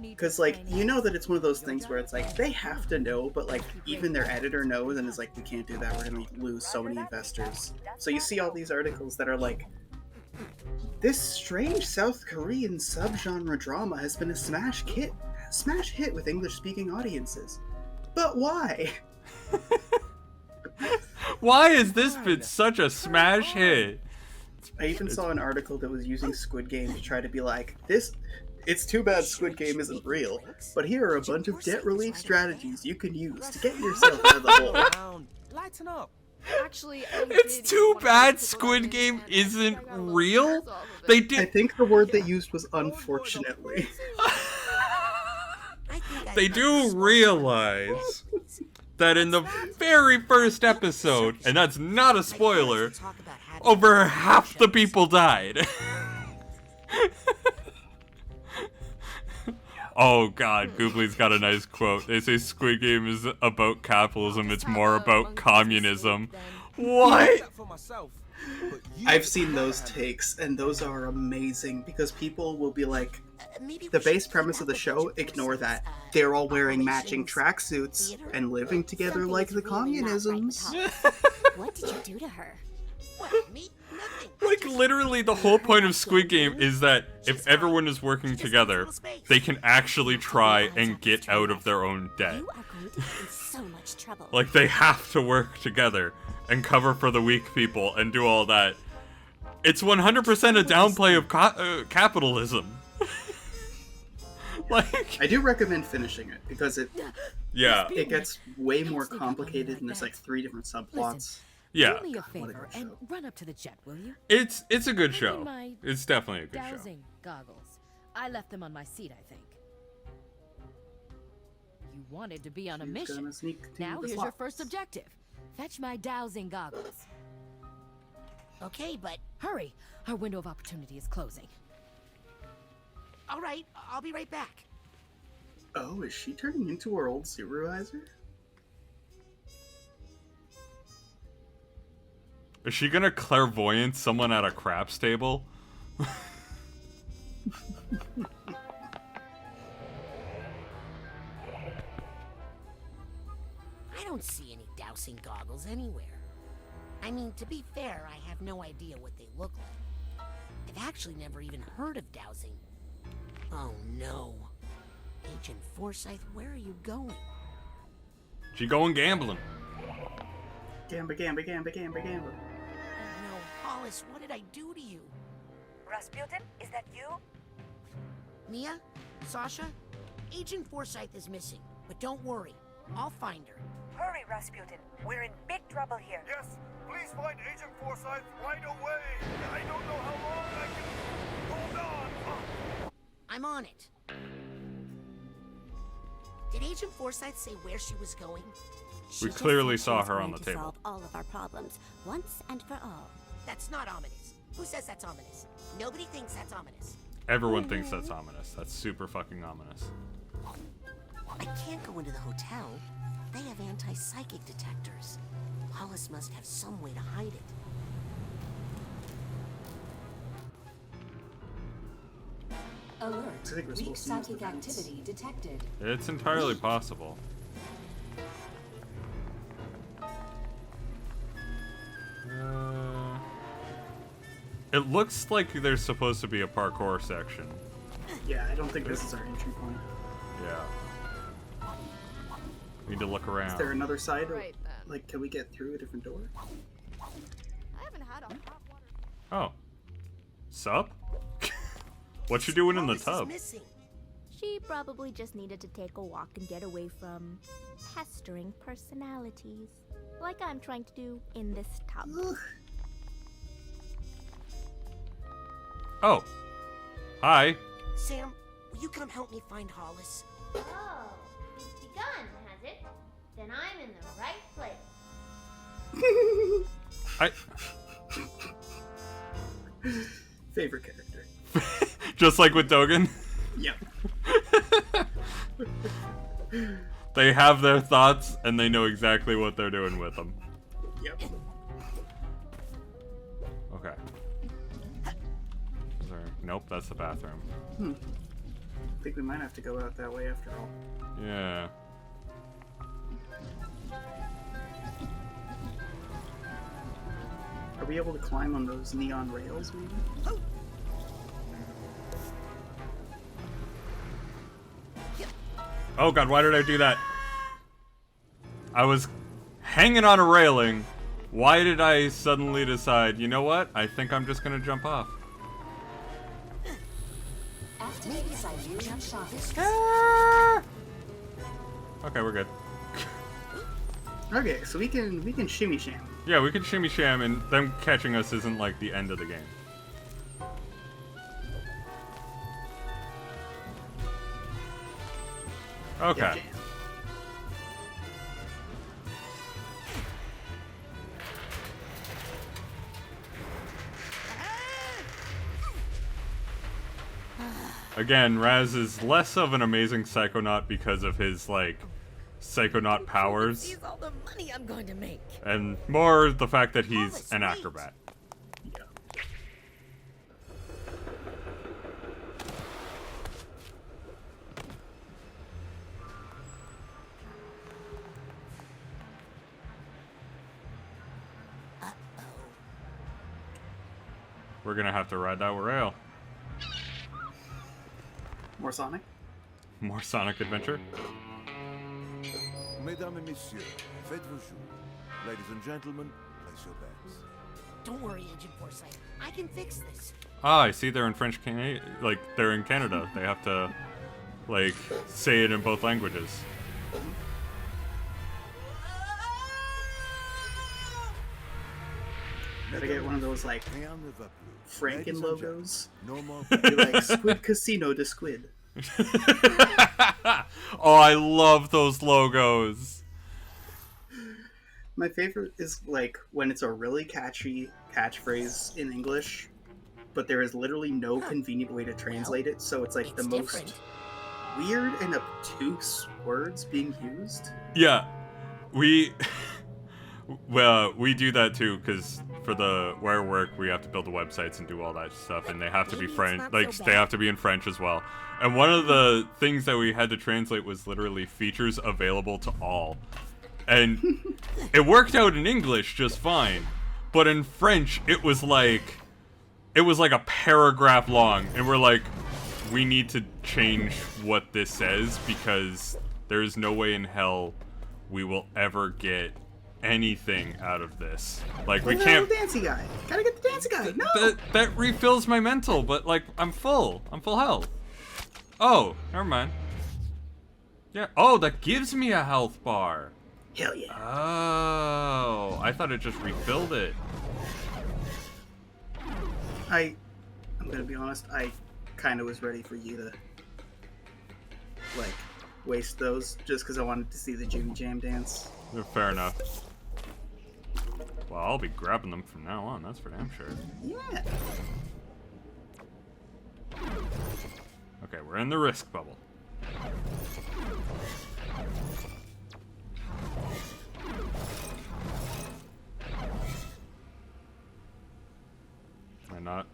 Because like you know that it's one of those things where it's like they have to know, but like even their editor knows and is like, we can't do that, we're gonna lose so many investors. So you see all these articles that are like, this strange South Korean subgenre drama has been a smash hit with English-speaking audiences. But why? Why has this been such a smash hit? I even saw an article that was using Squid Game to try to be like, it's too bad Squid Game isn't real, but here are a bunch of debt relief strategies you can use to get yourself out of the hole. Lighten up. Actually, It's too bad Squid Game isn't real. They did. I think the word they used was unfortunately. They do realize that in the very first episode, and that's not a spoiler, over half the people died. Oh god, Goobly's got a nice quote. They say Squid Game is about capitalism, it's more about communism. What? I've seen those takes, and those are amazing, because people will be like, the base premise of the show, ignore that. They're all wearing matching tracksuits and living together like the communisms. What did you do to her? Like, literally, the whole point of Squid Game is that if everyone is working together, they can actually try and get out of their own debt. You are going to be in so much trouble. Like, they have to work together and cover for the weak people and do all that. It's 100% a downplay of capitalism. Like, I do recommend finishing it, because it gets way more complicated, and there's like 3 different subplots. Yeah. Do me a favor and run up to the jet, will you? It's a good show. My It's definitely a good show. dowsing goggles. I left them on my seat, I think. You wanted to be on a mission. Now here's your first objective. Fetch my dowsing goggles. Okay, but... Hurry! Our window of opportunity is closing. All right, I'll be right back. Oh, is she turning into her old supervisor? Is she gonna clairvoyance someone at a craps table? I don't see any dowsing goggles anywhere. I mean, to be fair, I have no idea what they look like. I've actually never even heard of dowsing. Oh no. Agent Forsyth, where are you going? She going gambling. Gamba. No, Hollis, what did I do to you? Rasputin, is that you? Mia? Sasha? Agent Forsyth is missing, but don't worry. I'll find her. Hurry, Rasputin. We're in big trouble here. Yes, please find Agent Forsyth right away. I don't know how long I can hold on. I'm on it. Did Agent Forsyth say where she was going? We clearly saw her on the to table. solve all of our problems, once and for all. That's not ominous. Who says that's ominous? Nobody thinks that's ominous. Everyone thinks that's ominous. That's super fucking ominous. I can't go into the hotel. They have anti-psychic detectors. Hollis must have some way to hide it. Alert. Weak psychic activity detected. It's entirely possible. It looks like there's supposed to be a parkour section. Yeah, I don't think this is our entry point. Yeah. Need to look around. Is there another side? Right, then. Like, can we get through a different door? I haven't had a hot water. Oh. Sup? What you doing in the Hollis is tub? missing. She probably just needed to take a walk and get away from pestering personalities. Like I'm trying to do in this tub. Oh. Hi. Sam, will you come help me find Hollis? Oh, begun, has it? Then I'm in the right place. Favorite character. Just like with Dogen. Yep. They have their thoughts and they know exactly what they're doing with them. Yep. Okay. Is there... Nope, that's the bathroom. I think we might have to go out that way after all. Yeah. Are we able to climb on those neon rails, maybe? Oh god, why did I do that? I was hanging on a railing. Why did I suddenly decide, you know what? I think I'm just gonna jump off. Activate Siberian shock. Okay, we're good. Okay, so we can shimmy sham. Yeah, we could shimmy sham, and them catching us isn't like the end of the game. Okay. Again, Raz is less of an amazing Psychonaut because of his, like, Psychonaut powers. Sees all the money I'm going to make. And more the fact that he's an acrobat. We're gonna have to ride that rail. More Sonic? More Sonic Adventure? Mesdames et messieurs, faites vos jours. Ladies and gentlemen, place your bets. Don't worry, Agent Forsyth. I can fix this. Ah, I see they're in French, like, they're in Canada. They have to, like, say it in both languages. Gotta get one of those, like, Franken logos. Be like, Squid Casino to Squid. Oh, I love those logos. My favorite is, like, when it's a really catchy catchphrase in English, but there is literally no convenient way to translate it, so it's, like, the most weird and obtuse words being used. Yeah, we do that too, because for where I work, we have to build the websites and do all that stuff, and they have to be French, like, they have to be in French as well. And one of the things that we had to translate was literally features available to all. And it worked out in English just fine, but in French, it was like a paragraph long, and we're like, we need to change what this says, because there is no way in hell we will ever get anything out of this. Like, we can't. Dancy guy. Gotta get the Dancy guy. No. That refills my mental, but like, I'm full health. Oh, never mind. Yeah. Oh, that gives me a health bar. Hell yeah. Oh, I thought it just refilled it. I'm gonna be honest. I kind of was ready for you to, like, waste those just because I wanted to see the Jimmy Jam dance. Fair enough. Well, I'll be grabbing them from now on, that's for damn sure. Yeah. Okay, we're in the risk bubble. Am I not?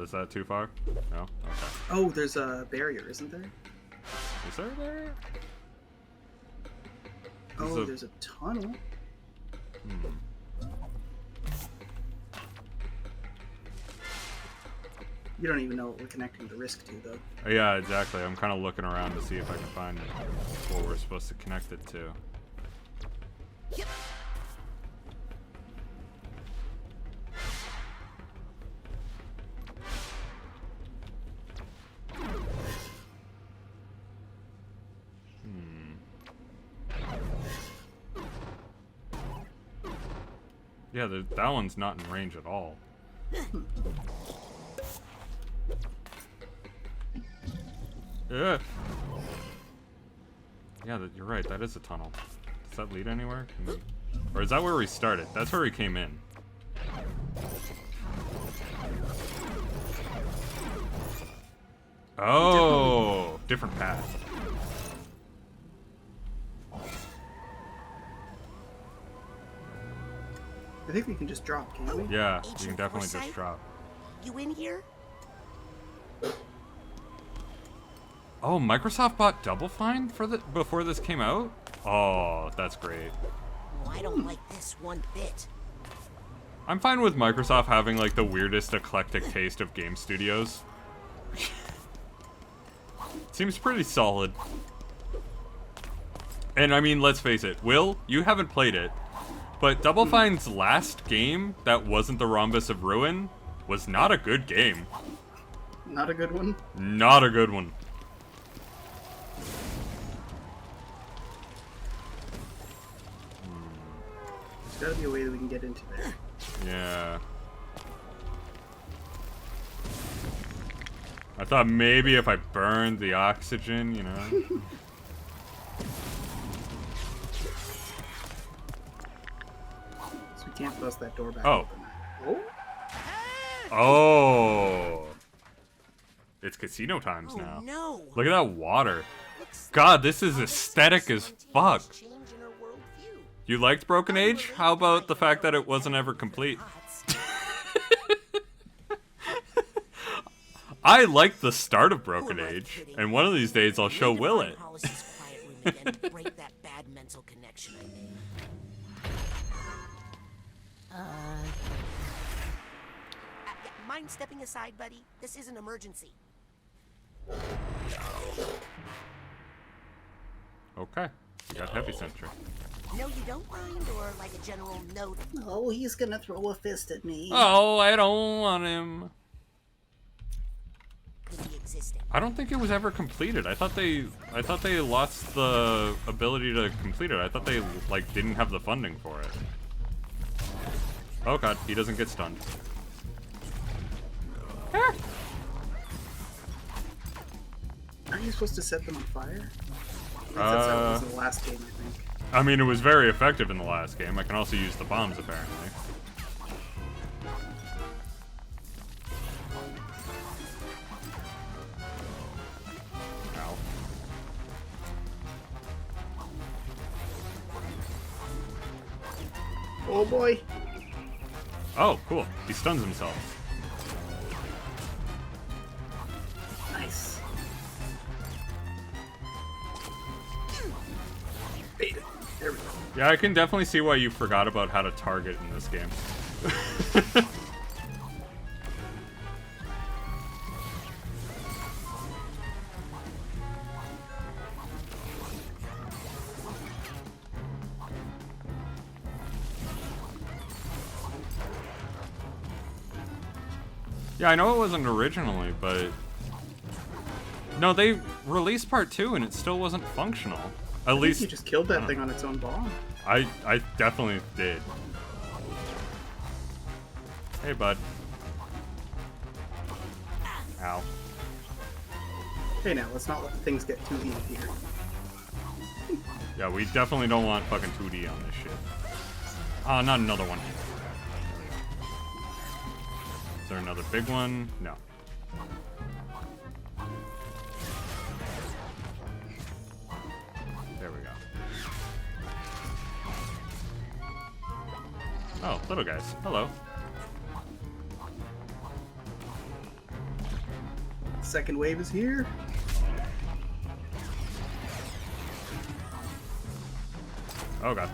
Is that too far? No? Okay. Oh, there's a barrier, isn't there? Is there a barrier? Oh, there's a tunnel. You don't even know what we're connecting the risk to, though. Yeah, exactly. I'm kind of looking around to see if I can find what we're supposed to connect it to. Yeah, that one's not in range at all. Yeah. Yeah, you're right. That is a tunnel. Does that lead anywhere? Or is that where we started? That's where we came in. Oh, different path. I think we can just drop, can't we? Yeah, you can definitely just drop. You in here? Oh, Microsoft bought Double Fine for the before this came out? Oh, that's great. Oh, I don't like this one bit. I'm fine with Microsoft having like the weirdest eclectic taste of game studios. Seems pretty solid. And I mean, let's face it, Will, you haven't played it, but Double Fine's last game that wasn't the Rhombus of Ruin was not a good game. Not a good one? Not a good one. There's gotta be a way that we can get into there. Yeah. I thought maybe if I burned the oxygen, you know. So we can't bust that door back Oh. open. Oh? Oh. It's casino times now. No. Look at that water. God, this is aesthetic as fuck. You liked Broken Age? How about the fact that it wasn't ever complete? I liked the start of Broken Age, and one of these days I'll show Will it. Break that bad mental connection I made. Mind stepping aside, buddy? This is an emergency. Okay, we got Heavy Sentry. No, you don't mind, or like a general note? Oh, he's gonna throw a fist at me. Oh, I don't want him. Could be existing. I don't think it was ever completed. I thought they lost the ability to complete it. I thought they like didn't have the funding for it. Oh god, he doesn't get stunned. Aren't you supposed to set them on fire? That's how it was in the last game, I think. I mean, it was very effective in the last game. I can also use the bombs, apparently. Ow. Oh boy. Oh, cool. He stuns himself. Nice. Bait it. There we go. Yeah, I can definitely see why you forgot about how to target in this game. Yeah, I know it wasn't originally, but... No, they released part 2 and it still wasn't functional. At least you just killed that thing on its own bomb. I definitely did. Hey, bud. Ow. Hey, now let's not let things get too deep here. Yeah, we definitely don't want fucking 2D on this shit. Oh, not another one. Is there another big one? No. There we go. Oh, little guys. Hello. Second wave is here. Oh god.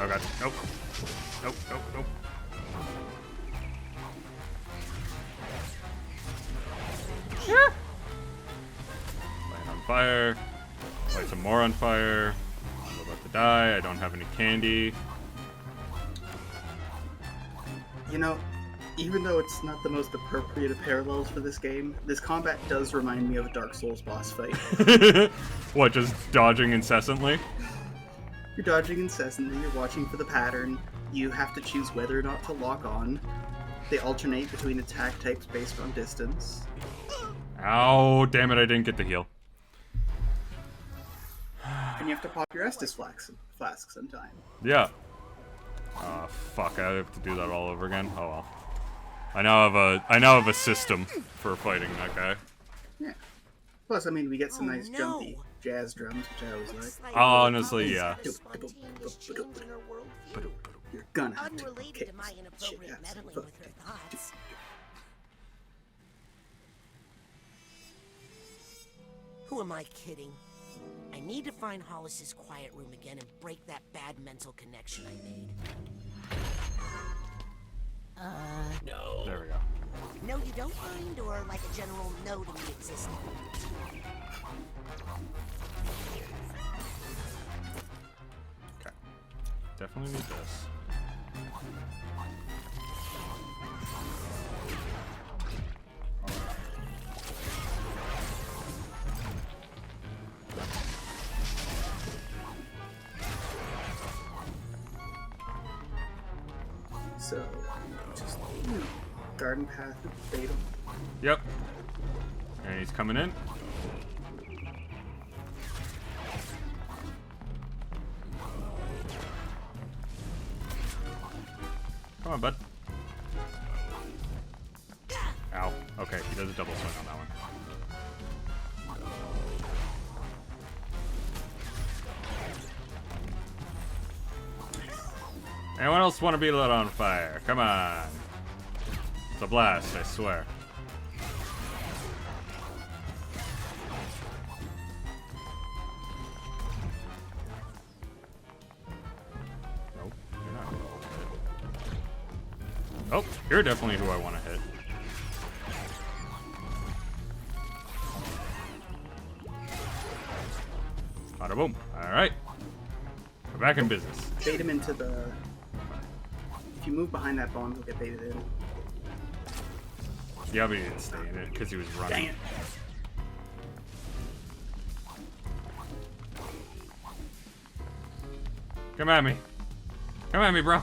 Oh god. Nope. Nope, nope, nope. Light on fire. Light some more on fire. I'm about to die. I don't have any candy. You know, even though it's not the most appropriate of parallels for this game, this combat does remind me of a Dark Souls boss fight. What, just dodging incessantly? You're dodging incessantly, you're watching for the pattern, you have to choose whether or not to lock on. They alternate between attack types based on distance. Ow, damn it, I didn't get the heal. And you have to pop your Estus flasks in time. Yeah. Fuck, I have to do that all over again. Oh well. I now have a system for fighting that guy. Yeah. Plus, I mean, we get some nice jumpy jazz drums, which I always like. Honestly, yeah. You're gonna have to Unrelated to my inappropriate meddling with her thoughts. Who am I kidding? I need to find Hollis's quiet room again and break that bad mental connection I made. No. There we go. No, you don't mind, or like a general no to me existing? Okay. Definitely need this. So, just garden path fatal. Yep. And he's coming in. Come on, bud. Ow. Okay, he does a double swing on that one. Anyone else want to be lit on fire? Come on. It's a blast, I swear. Nope, you're not gonna hold it. Oh, you're definitely who I want to hit. Bada boom. Alright. We're back in business. Bait him into the... If you move behind that bomb, he'll get baited in. Yeah, but he didn't stay in it because he was running. Dang it. Come at me. Come at me, bro.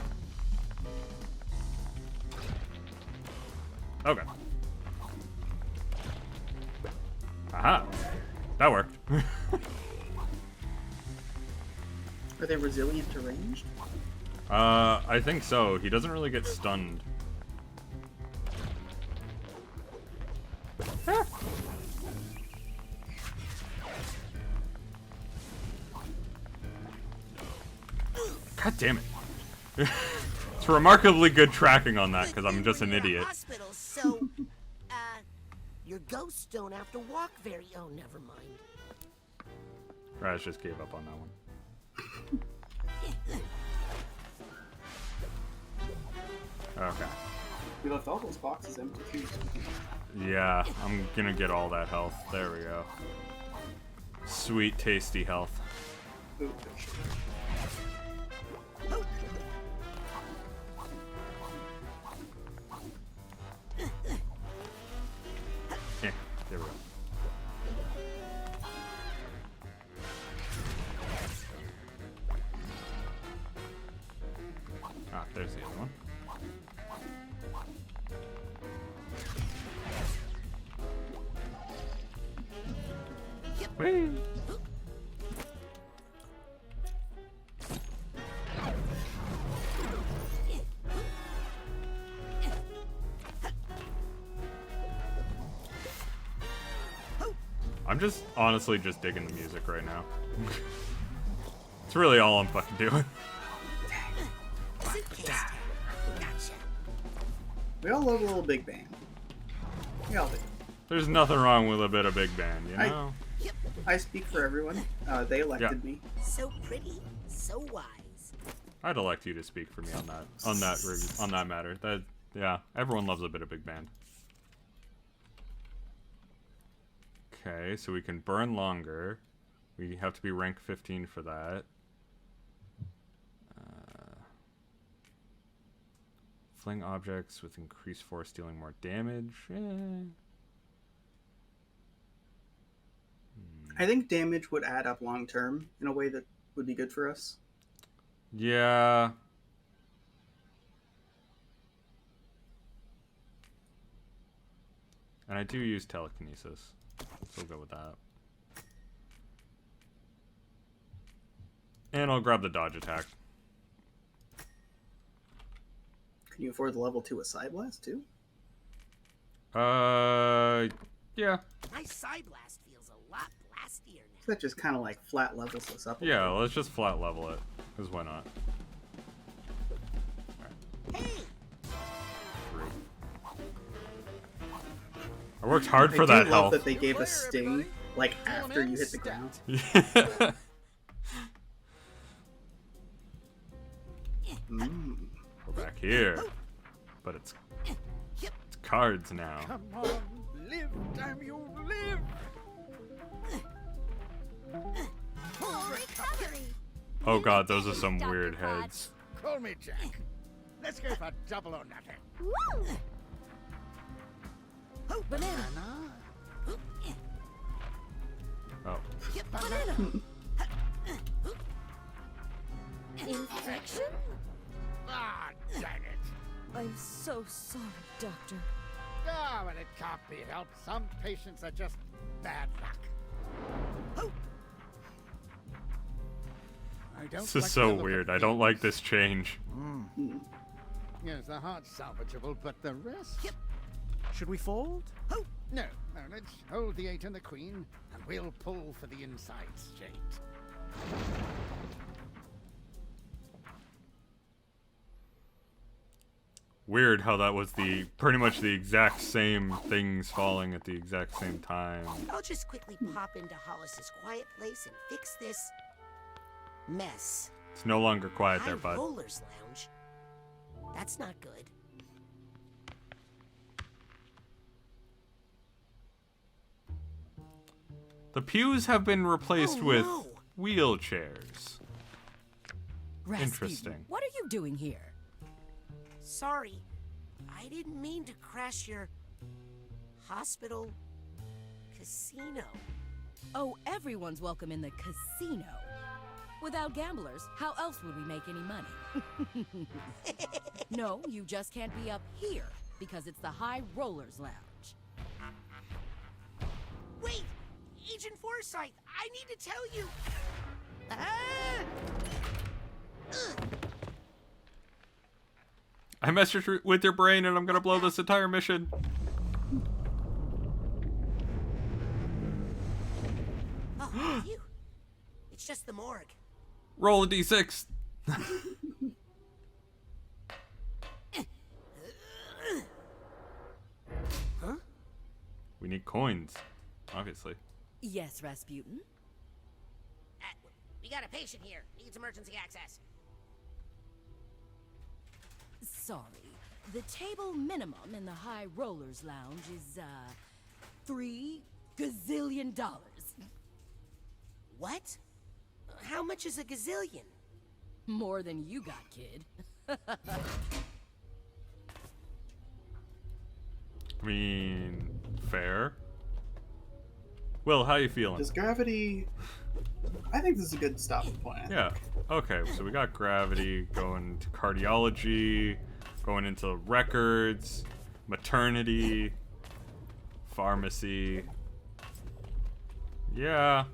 Okay. Aha. That worked. Are they resilient to ranged? I think so. He doesn't really get stunned. God damn it. It's remarkably good tracking on that because I'm just an idiot. Hospital, so, your ghosts don't have to walk very... Oh, never mind. Raz just gave up on that one. Okay. We left all those boxes empty too. Yeah, I'm gonna get all that health. There we go. Sweet, tasty health. Ooh. Yeah, there we go. Ah, there's the other one. Whee! I'm just honestly just digging the music right now. It's really all I'm fucking doing. We all love a little big band. We all do. There's nothing wrong with a bit of big band, you know? I speak for everyone. They elected me. So pretty, so wise. I'd elect you to speak for me on that matter. That, yeah, everyone loves a bit of big band. Okay, so we can burn longer. We have to be rank 15 for that. Fling objects with increased force dealing more damage. I think damage would add up long term in a way that would be good for us. Yeah. And I do use telekinesis. So we'll go with that. And I'll grab the dodge attack. Can you afford the level 2 with Side Blast too? Yeah. My Side Blast feels a lot blastier now. That just kind of like flat levels this up. Yeah, let's just flat level it. Because why not? I worked hard for that I health. love that they gave a sting like after you hit the ground. Yeah. We're back here. But it's cards now. Come on, live, damn you, live! Oh god, those are some weird heads. Call me Jack. Let's go for double or nothing. Woo! Banana. Oh. Banana. Infection? Ah, dang it. I'm so sorry, Doctor. Ah, but it can't be helped. Some patients are just bad luck. I don't This is like so the look weird. of I don't things. like this change. Yes, the heart's salvageable, but the rest... Should we fold? Oh, no, let's hold the 8 and the queen, and we'll pull for the inside straight. Weird how that was the pretty much the exact same things falling at the exact same time. I'll just quickly pop into Hollis's quiet place and fix this mess. It's no longer quiet there, High bud. Rollers Lounge. That's not good. The pews have been replaced Oh, with no. wheelchairs. Rasputin, Interesting. What are you doing here? Sorry, I didn't mean to crash your hospital casino. Oh, everyone's welcome in the casino. Without gamblers, how else would we make any money? No, you just can't be up here because it's the High Rollers Lounge. Wait, Agent Forsyth, I need to tell you. I messed with your brain and I'm gonna blow this entire mission. Oh, phew. It's just the morgue. Roll a d6. Huh? We need coins, obviously. Yes, Rasputin? We got a patient here. Needs emergency access. Sorry. The table minimum in the High Rollers Lounge is, $3 gazillion. What? How much is a gazillion? More than you got, kid. I mean, fair. Will, how you feeling? Does gravity... I think this is a good stopping point. Yeah. Okay, so we got gravity, going to cardiology, going into records, maternity, pharmacy. Yeah.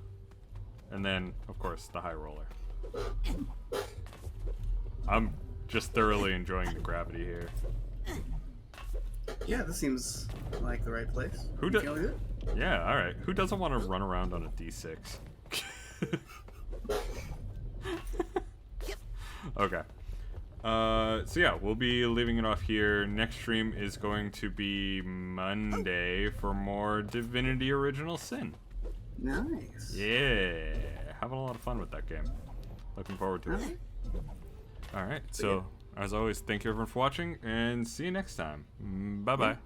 And then, of course, the high roller. I'm just thoroughly enjoying the gravity here. Yeah, this seems like the right place. Who You does? feeling good? Yeah, all right. Who doesn't want to run around on a D6? Okay. So yeah, we'll be leaving it off here. Next stream is going to be Monday for more Divinity Original Sin. Nice. Yeah, having a lot of fun with that game. Looking forward to it. All right. So as always, thank you everyone for watching, and see you next time. Bye bye.